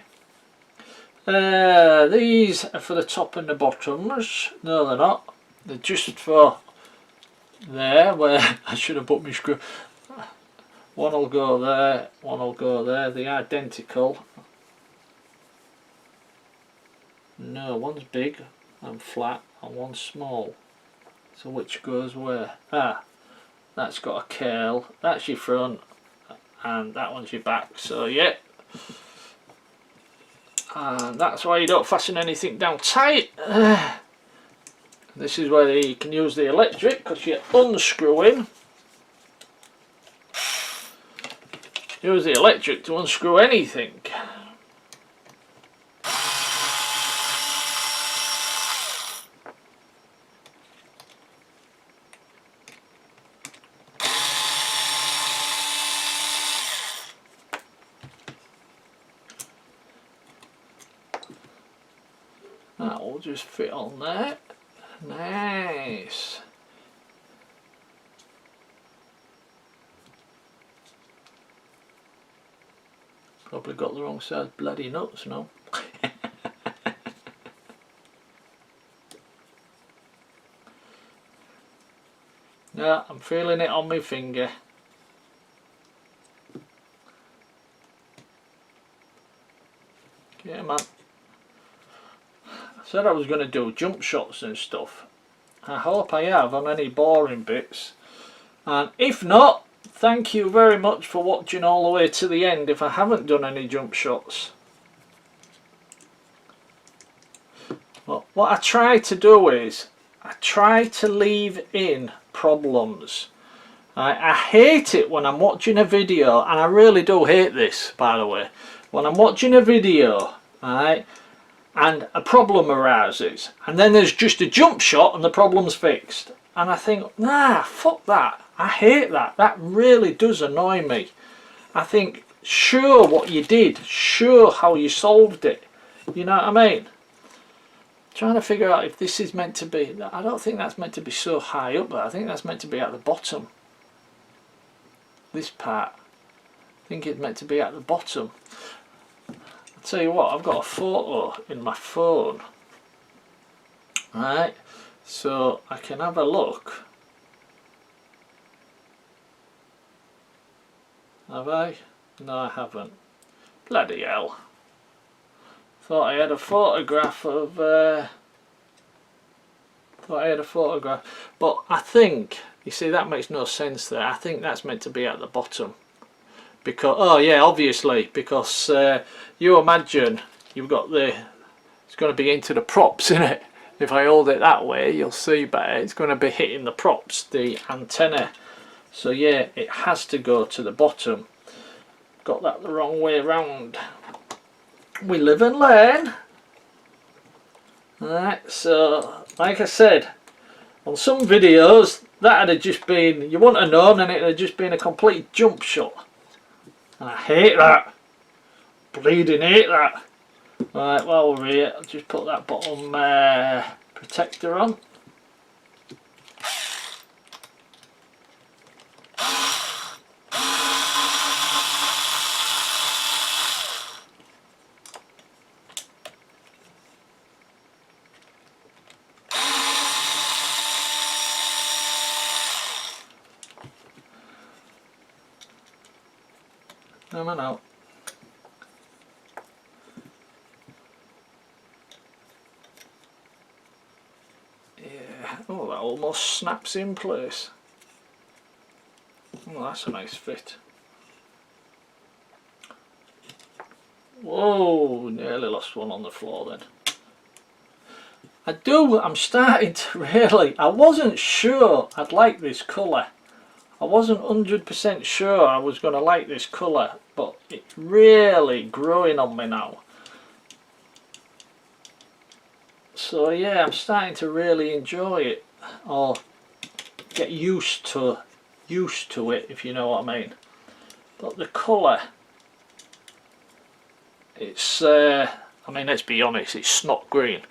these are for the top and the bottoms. No, they're not. They're just for there, where I should have put my screw. One will go there, one will go there. They're identical. No, one's big and flat and one's small. So which goes where? Ah, that's got a curl. That's your front and that one's your back. So yeah. And that's why you don't fasten anything down tight. This is where you can use the electric, because you're unscrewing. Use the electric to unscrew anything. That will just fit on there. Nice. Probably got the wrong size bloody nuts now. Yeah, I'm feeling it on my finger. Yeah, man. I said I was going to do jump shots and stuff. I hope I have on any boring bits. And if not, thank you very much for watching all the way to the end if I haven't done any jump shots. Well, what I try to do is, I try to leave in problems. I hate it when I'm watching a video, and I really do hate this, by the way. When I'm watching a video, right, and a problem arises, and then there's just a jump shot and the problem's fixed. And I think, nah, fuck that. I hate that. That really does annoy me. I think, sure what you did, sure how you solved it. You know what I mean? Trying to figure out if this is meant to be, I don't think that's meant to be so high up there. I think that's meant to be at the bottom. This part. I think it's meant to be at the bottom. I'll tell you what, I've got a photo in my phone. Right, so I can have a look. Have I? No, I haven't. Bloody hell. Thought I had a photograph of but I think, you see, that makes no sense there. I think that's meant to be at the bottom, because, oh yeah, obviously, because you imagine you've got it's going to be into the props, isn't it? If I hold it that way, you'll see better. It's going to be hitting the props, the antenna. So yeah, it has to go to the bottom. Got that the wrong way round. We live and learn. Alright, so like I said, on some videos that had just been, you wouldn't have known, and it had just been a complete jump shot. And I hate that. Bleeding hate that. Right, while we're here, I'll just put that bottom protector on. No, no. Yeah, oh, that almost snaps in place. Oh, that's a nice fit. Whoa, nearly lost one on the floor then. I'm starting to really, I wasn't sure I'd like this colour. I wasn't 100% sure I was going to like this colour, but it's really growing on me now. So yeah, I'm starting to really enjoy it, or get used to it, if you know what I mean. But the colour, it's I mean, let's be honest, it's snot green.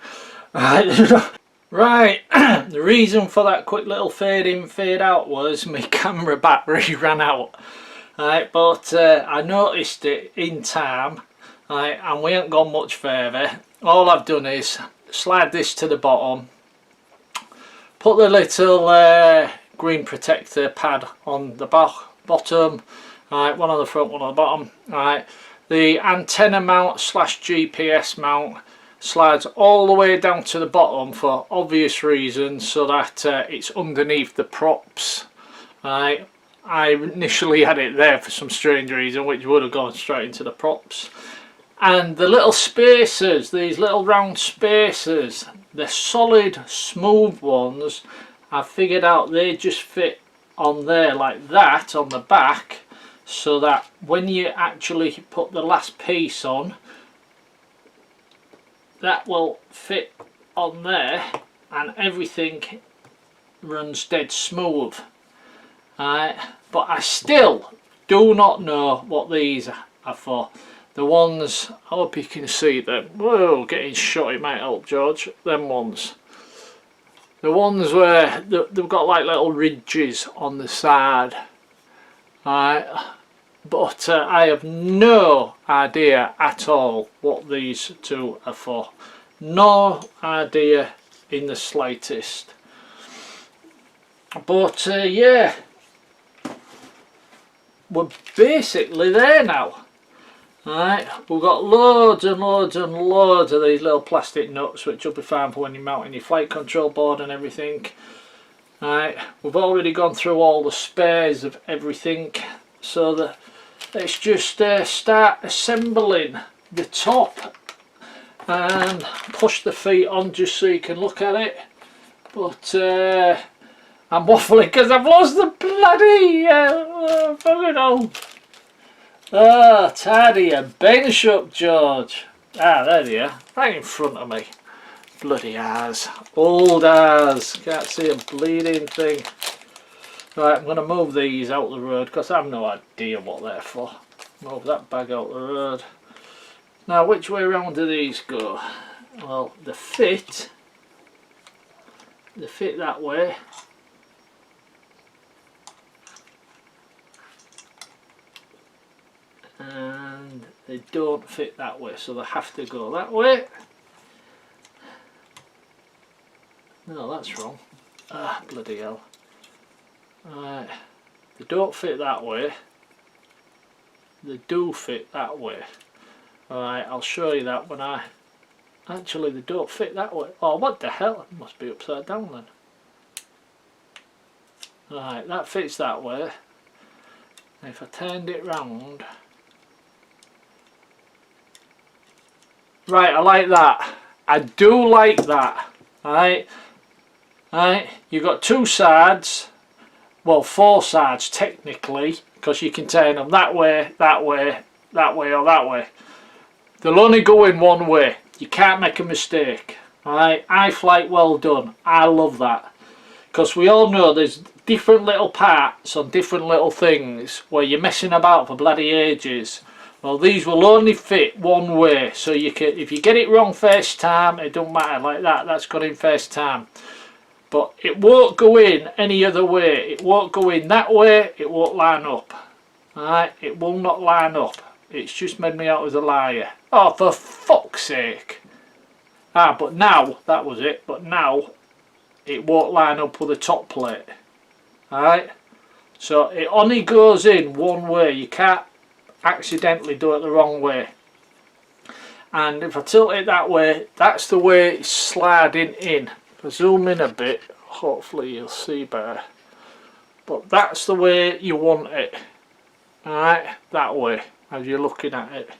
Right, the reason for that quick little fade in fade out was my camera battery ran out. Right, but I noticed it in time, right, and we ain't gone much further. All I've done is slide this to the bottom, put the little green protector pad on the bottom, right, one on the front, one on the bottom. Right, the antenna mount / GPS mount slides all the way down to the bottom for obvious reasons, so that it's underneath the props. Right, I initially had it there for some strange reason, which would have gone straight into the props. And the little spacers, these little round spacers, the solid smooth ones, I figured out they just fit on there like that on the back, so that when you actually put the last piece on, that will fit on there and everything runs dead smooth. But I still do not know what these are for. The ones, I hope you can see them. Whoa, getting shot, it might help, George. Them ones. The ones where they've got like little ridges on the side. But I have no idea at all what these two are for. No idea in the slightest. But yeah, we're basically there now. Right, we've got loads and loads and loads of these little plastic nuts, which will be fine for when you're mounting your flight control board and everything. Right, we've already gone through all the spares of everything, so that let's just start assembling the top and push the feet on just so you can look at it. But I'm waffling because I've lost the bloody fucking hell. Oh, tidy your bench up, George. Ah, there they are, right in front of me. Bloody eyes, old eyes, can't see a bleeding thing. Right, I'm going to move these out the road because I have no idea what they're for. Move that bag out the road. Now, which way around do these go? Well, they fit that way. And they don't fit that way, so they have to go that way. No, that's wrong. Ah, bloody hell. Right, they don't fit that way. They do fit that way. Alright, I'll show you that when I... Actually, they don't fit that way. Oh, what the hell? It must be upside down then. Right, that fits that way. And if I turned it round... Right, I like that. I do like that. Right, you've got two sides. Well, four sides technically, because you can turn them that way, that way, that way, or that way. They'll only go in one way. You can't make a mistake. Alright, iFlight, well done. I love that. Because we all know there's different little parts on different little things where you're messing about for bloody ages. Well, these will only fit one way, so you can, if you get it wrong first time, it don't matter like that. That's got in first time. But it won't go in any other way. It won't go in that way. It won't line up. Alright, it will not line up. It's just made me out as a liar. Oh, for fuck's sake. Ah, but now, that was it. But now, it won't line up with the top plate. Alright? So, it only goes in one way. You can't accidentally do it the wrong way. And if I tilt it that way, that's the way it's sliding in. If I zoom in a bit, hopefully you'll see better. but that's the way you want it. Alright, that way, as you're looking at it.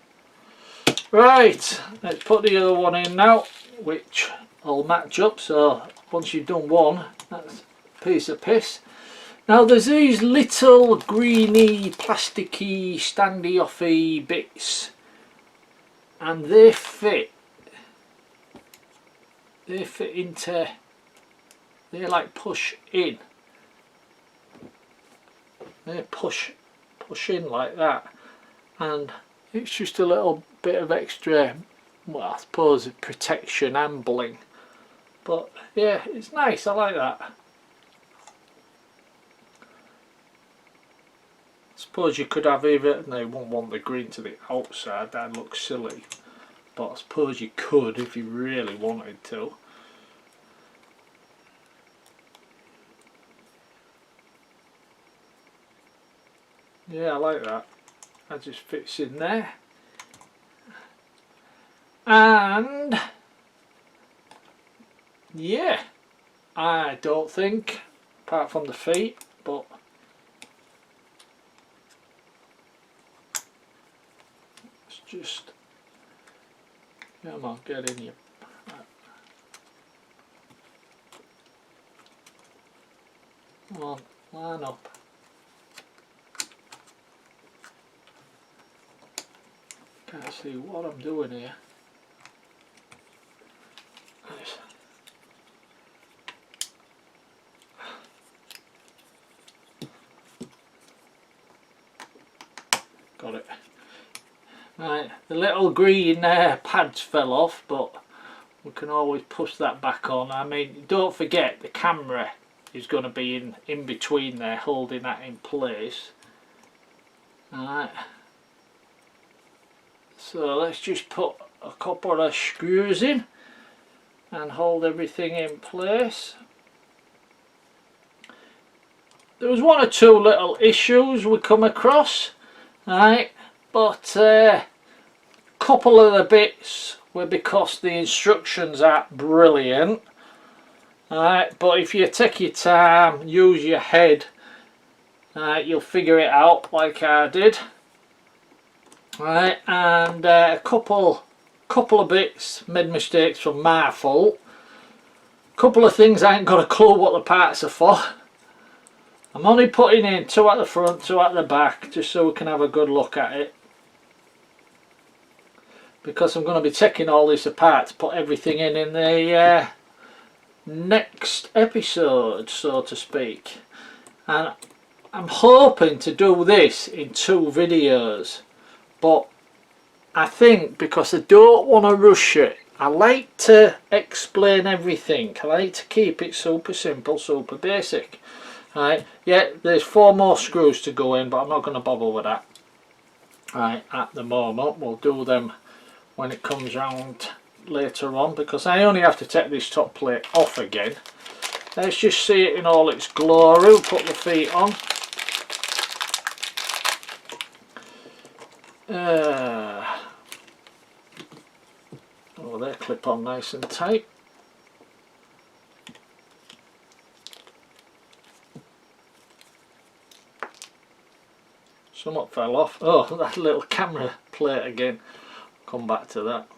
Right, let's put the other one in now, which will match up. So once you've done one, that's a piece of piss. Now there's these little greeny, plasticky, standy-offy bits, and they fit into, they like push in. They push in like that, and it's just a little bit of extra, well, I suppose protection and bling. But yeah, it's nice, I like that. I suppose you could have either, no, you wouldn't want the green to the outside, that'd look silly. But I suppose you could if you really wanted to. Yeah, I like that. That just fits in there. And yeah, I don't think, apart from the feet, but it's just, come on, get in here. Come on, line up. Can't see what I'm doing here. Nice. Got it. Right, the little green pads fell off, but we can always push that back on. I mean, don't forget the camera is going to be in between there, holding that in place. Alright. So let's just put a couple of screws in and hold everything in place. There was one or two little issues we come across, right? But a couple of the bits were because the instructions aren't brilliant. Right, but if you take your time, use your head, you'll figure it out like I did. Right, and a couple of bits made mistakes from my fault. Couple of things I ain't got a clue what the parts are for. I'm only putting in 2 at the front, 2 at the back, just so we can have a good look at it. Because I'm going to be taking all this apart to put everything in the next episode, so to speak. And I'm hoping to do this in 2 videos. But I think because I don't want to rush it, I like to explain everything. I like to keep it super simple, super basic. Right, yeah, there's 4 more screws to go in, but I'm not going to bother with that. Right, at the moment, we'll do them when it comes round later on, because I only have to take this top plate off again. Let's just see it in all its glory. We'll put the feet on. Oh, they clip on nice and tight. Somewhat fell off. Oh, that little camera plate again. Come back to that.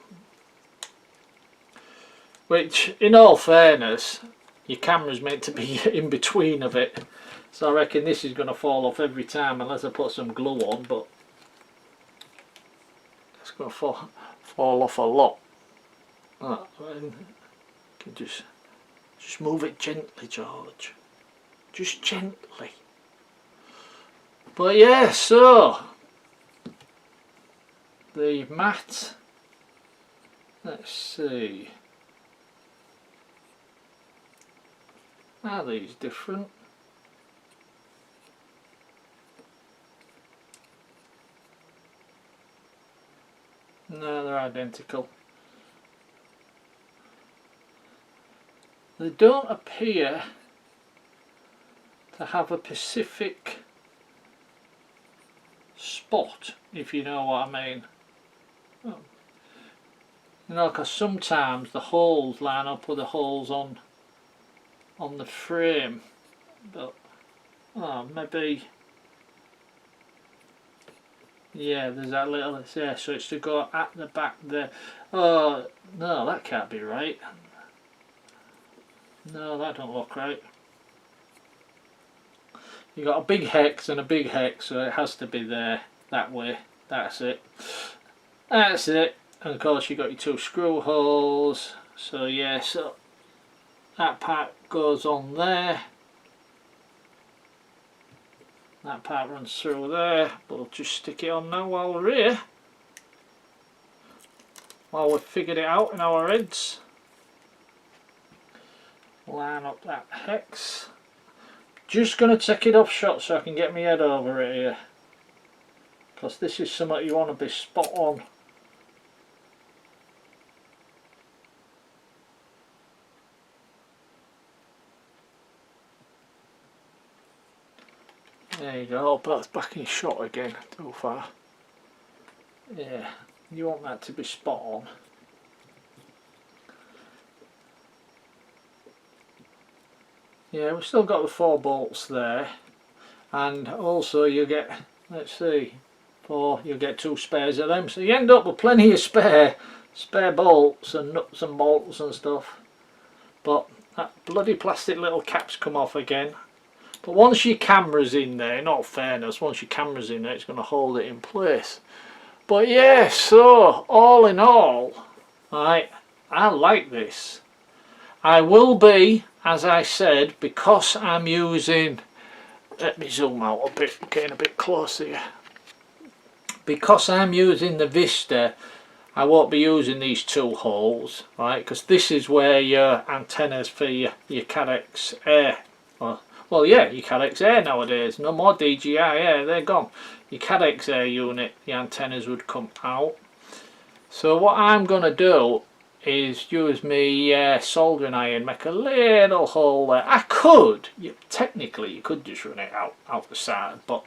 Which, in all fairness, your camera's meant to be in between of it. So I reckon this is going to fall off every time unless I put some glue on, but it's going to fall off a lot. You can just move it gently, George. Just gently. But yeah, so the mat, let's see, are these different? No, they're identical. They don't appear to have a specific spot, if you know what I mean. Oh. You know, because sometimes the holes line up with the holes on the frame, but oh, maybe, yeah, there's that little, yeah, so it's to go at the back there. Oh, no, that can't be right. No, that don't look right. You got a big hex and a big hex, so it has to be there, that way. That's it. That's it. And of course you got your 2 screw holes. So yeah, so that part goes on there. That part runs through there, but we'll just stick it on now while we're here. While we've figured it out in our heads. Line up that hex. Just going to take it off shot so I can get my head over it here. Because this is something you want to be spot on. There you go, but that's back in shot again, too far. Yeah, you want that to be spot on. Yeah, we've still got the 4 bolts there, and also you get, let's see, 4, you get 2 spares of them, so you end up with plenty of spare bolts and nuts and bolts and stuff. But that bloody plastic little cap's come off again. But once your camera's in there, in all fairness, once your camera's in there, it's going to hold it in place. But yeah, so all in all, I like this. I will be, as I said, because I'm using, let me zoom out a bit, getting a bit closer here. Because I'm using the Vista, I won't be using these 2 holes, right? Because this is where your antennas for your Caddx Air, well yeah, your Caddx Air nowadays, no more DJI Air, they're gone. Your Caddx Air unit, the antennas would come out. So what I'm going to do is use my soldering iron, make a little hole there. I could, technically you could just run it out the side, but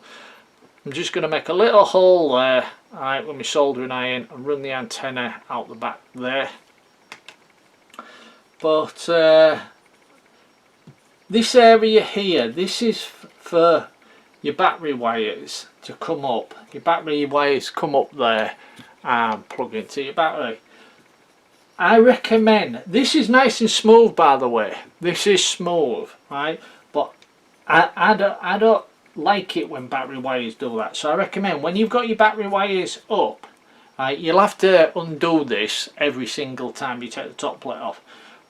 I'm just going to make a little hole there, right, with my soldering iron and run the antenna out the back there. But this area here, this is for your battery wires to come up. Your battery wires come up there and plug into your battery. I recommend, this is nice and smooth by the way, this is smooth, right, but I don't like it when battery wires do that, so I recommend when you've got your battery wires up, right, you'll have to undo this every single time you take the top plate off,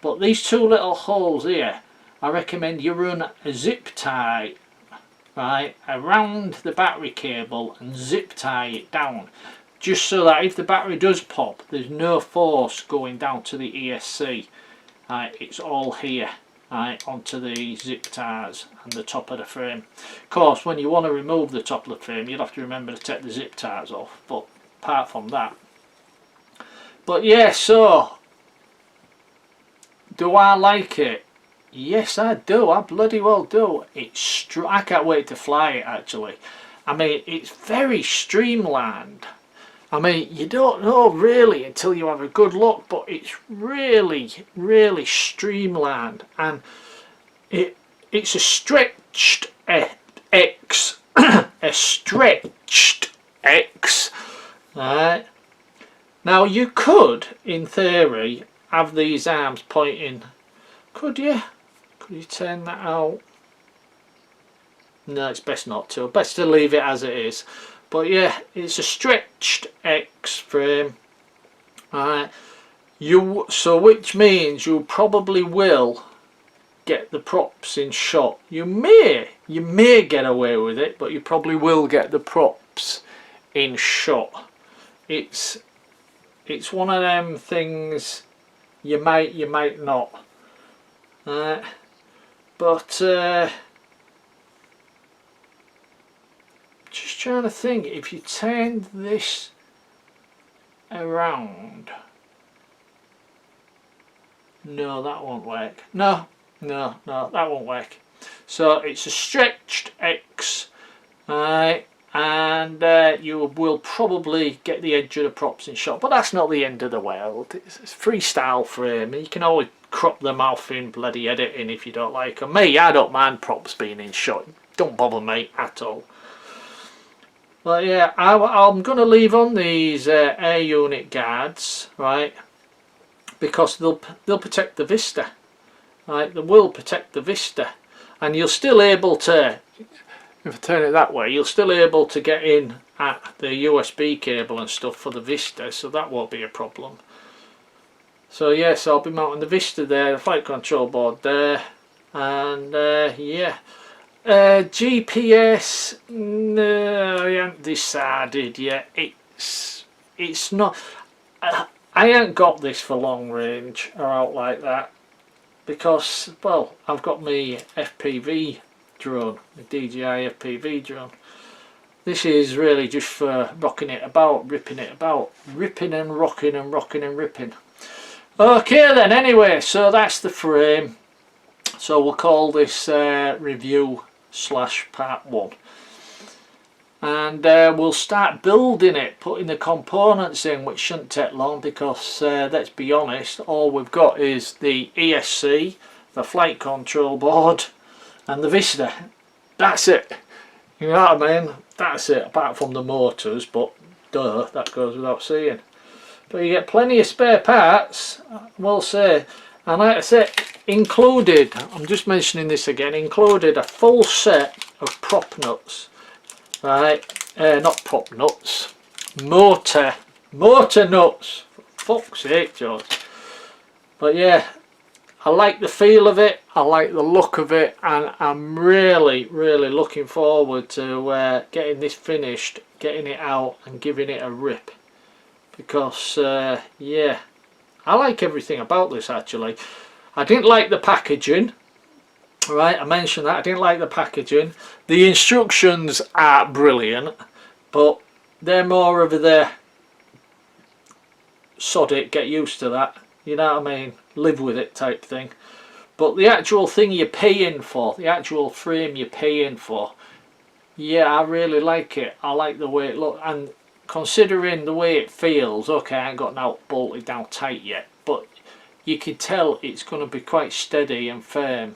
but these 2 little holes here, I recommend you run a zip tie, right, around the battery cable and zip tie it down. Just so that if the battery does pop, there's no force going down to the ESC. It's all here, onto the zip ties and the top of the frame. Of course, when you want to remove the top of the frame, you'll have to remember to take the zip ties off. But apart from that, but yeah. So, do I like it? Yes, I do. I bloody well do. I can't wait to fly it. Actually, I mean, it's very streamlined. I mean, you don't know really until you have a good look, but it's really, really streamlined, and it's a stretched X, a stretched X. Right. Now you could, in theory, have these arms pointing. Could you? Could you turn that out? No, it's best not to. Best to leave it as it is. But yeah, it's a stretched X frame. Alright. So which means you probably will get the props in shot. You may get away with it, but you probably will get the props in shot. It's one of them things you might not. But just trying to think, if you turned this around, no, that won't work. No, that won't work. So it's a stretched X, and you will probably get the edge of the props in shot, but that's not the end of the world. It's freestyle frame, and you can always crop them off in bloody editing if you don't like them. Me, I don't mind props being in shot. don't bother me at all. But yeah, I'm going to leave on these air unit guards, right, because they'll protect the Vista, right, they will protect the Vista, and you're still able to, if I turn it that way, you're still able to get in at the USB cable and stuff for the Vista, so that won't be a problem. So yes, I'll be mounting the Vista there, the flight control board there, and yeah. GPS, no, I haven't decided yet. It's not, I ain't got this for long range or out like that, because, well, I've got my FPV drone, the DJI FPV drone. This is really just for rocking it about, ripping it about, ripping and rocking and rocking and ripping. Okay then, anyway, so that's the frame. So we'll call this review / part 1, and we'll start building it, putting the components in, which shouldn't take long, because let's be honest, all we've got is the ESC, the flight control board and the Vista. That's it, you know what I mean, that's it, apart from the motors, but duh, that goes without saying. But you get plenty of spare parts, we'll say. And like I said, included, I'm just mentioning this again, included a full set of prop nuts, right, not prop nuts, motor nuts, for fuck's sake, George. But yeah, I like the feel of it, I like the look of it, and I'm really looking forward to getting this finished, getting it out and giving it a rip, because yeah, I like everything about this actually. I didn't like the packaging, right, I mentioned that, I didn't like the packaging. The instructions are brilliant, but they're more of the sod it, get used to that, you know what I mean, live with it type thing. But the actual thing you're paying for, the actual frame you're paying for, yeah, I really like it. I like the way it looks, and considering the way it feels, okay, I ain't got now bolted down tight yet, but you can tell it's going to be quite steady and firm.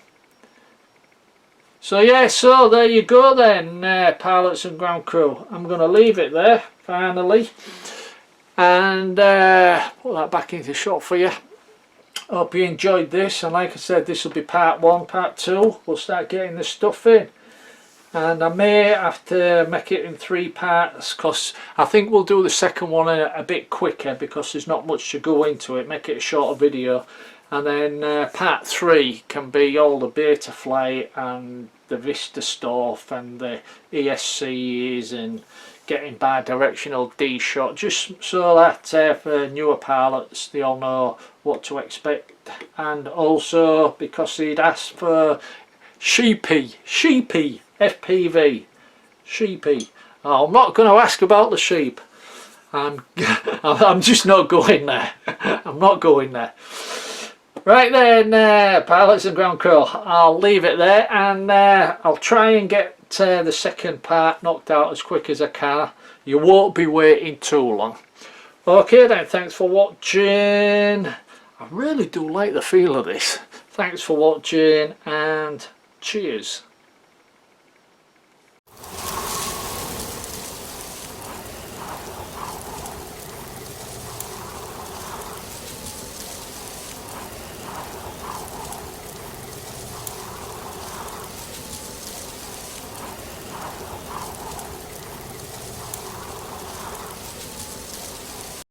So yeah, so there you go then, pilots and ground crew. I'm going to leave it there finally, and put that back into shot for you. Hope you enjoyed this, and like I said, this will be part 1. Part 2 we'll start getting the stuff in, and I may have to make it in 3 parts, because I think we'll do the second one a bit quicker, because there's not much to go into it, make it a shorter video, and then part 3 can be all the beta flight and the Vista stuff and the ESCs and getting bi-directional D-shot, just so that for newer pilots they all know what to expect, and also because he'd asked for sheepy FPV, sheepy. Oh, I'm not going to ask about the sheep. I'm just not going there. I'm not going there. Right then, pilots and ground crew, I'll leave it there, and I'll try and get the second part knocked out as quick as I can. You won't be waiting too long. Okay then, thanks for watching. I really do like the feel of this. Thanks for watching, and cheers.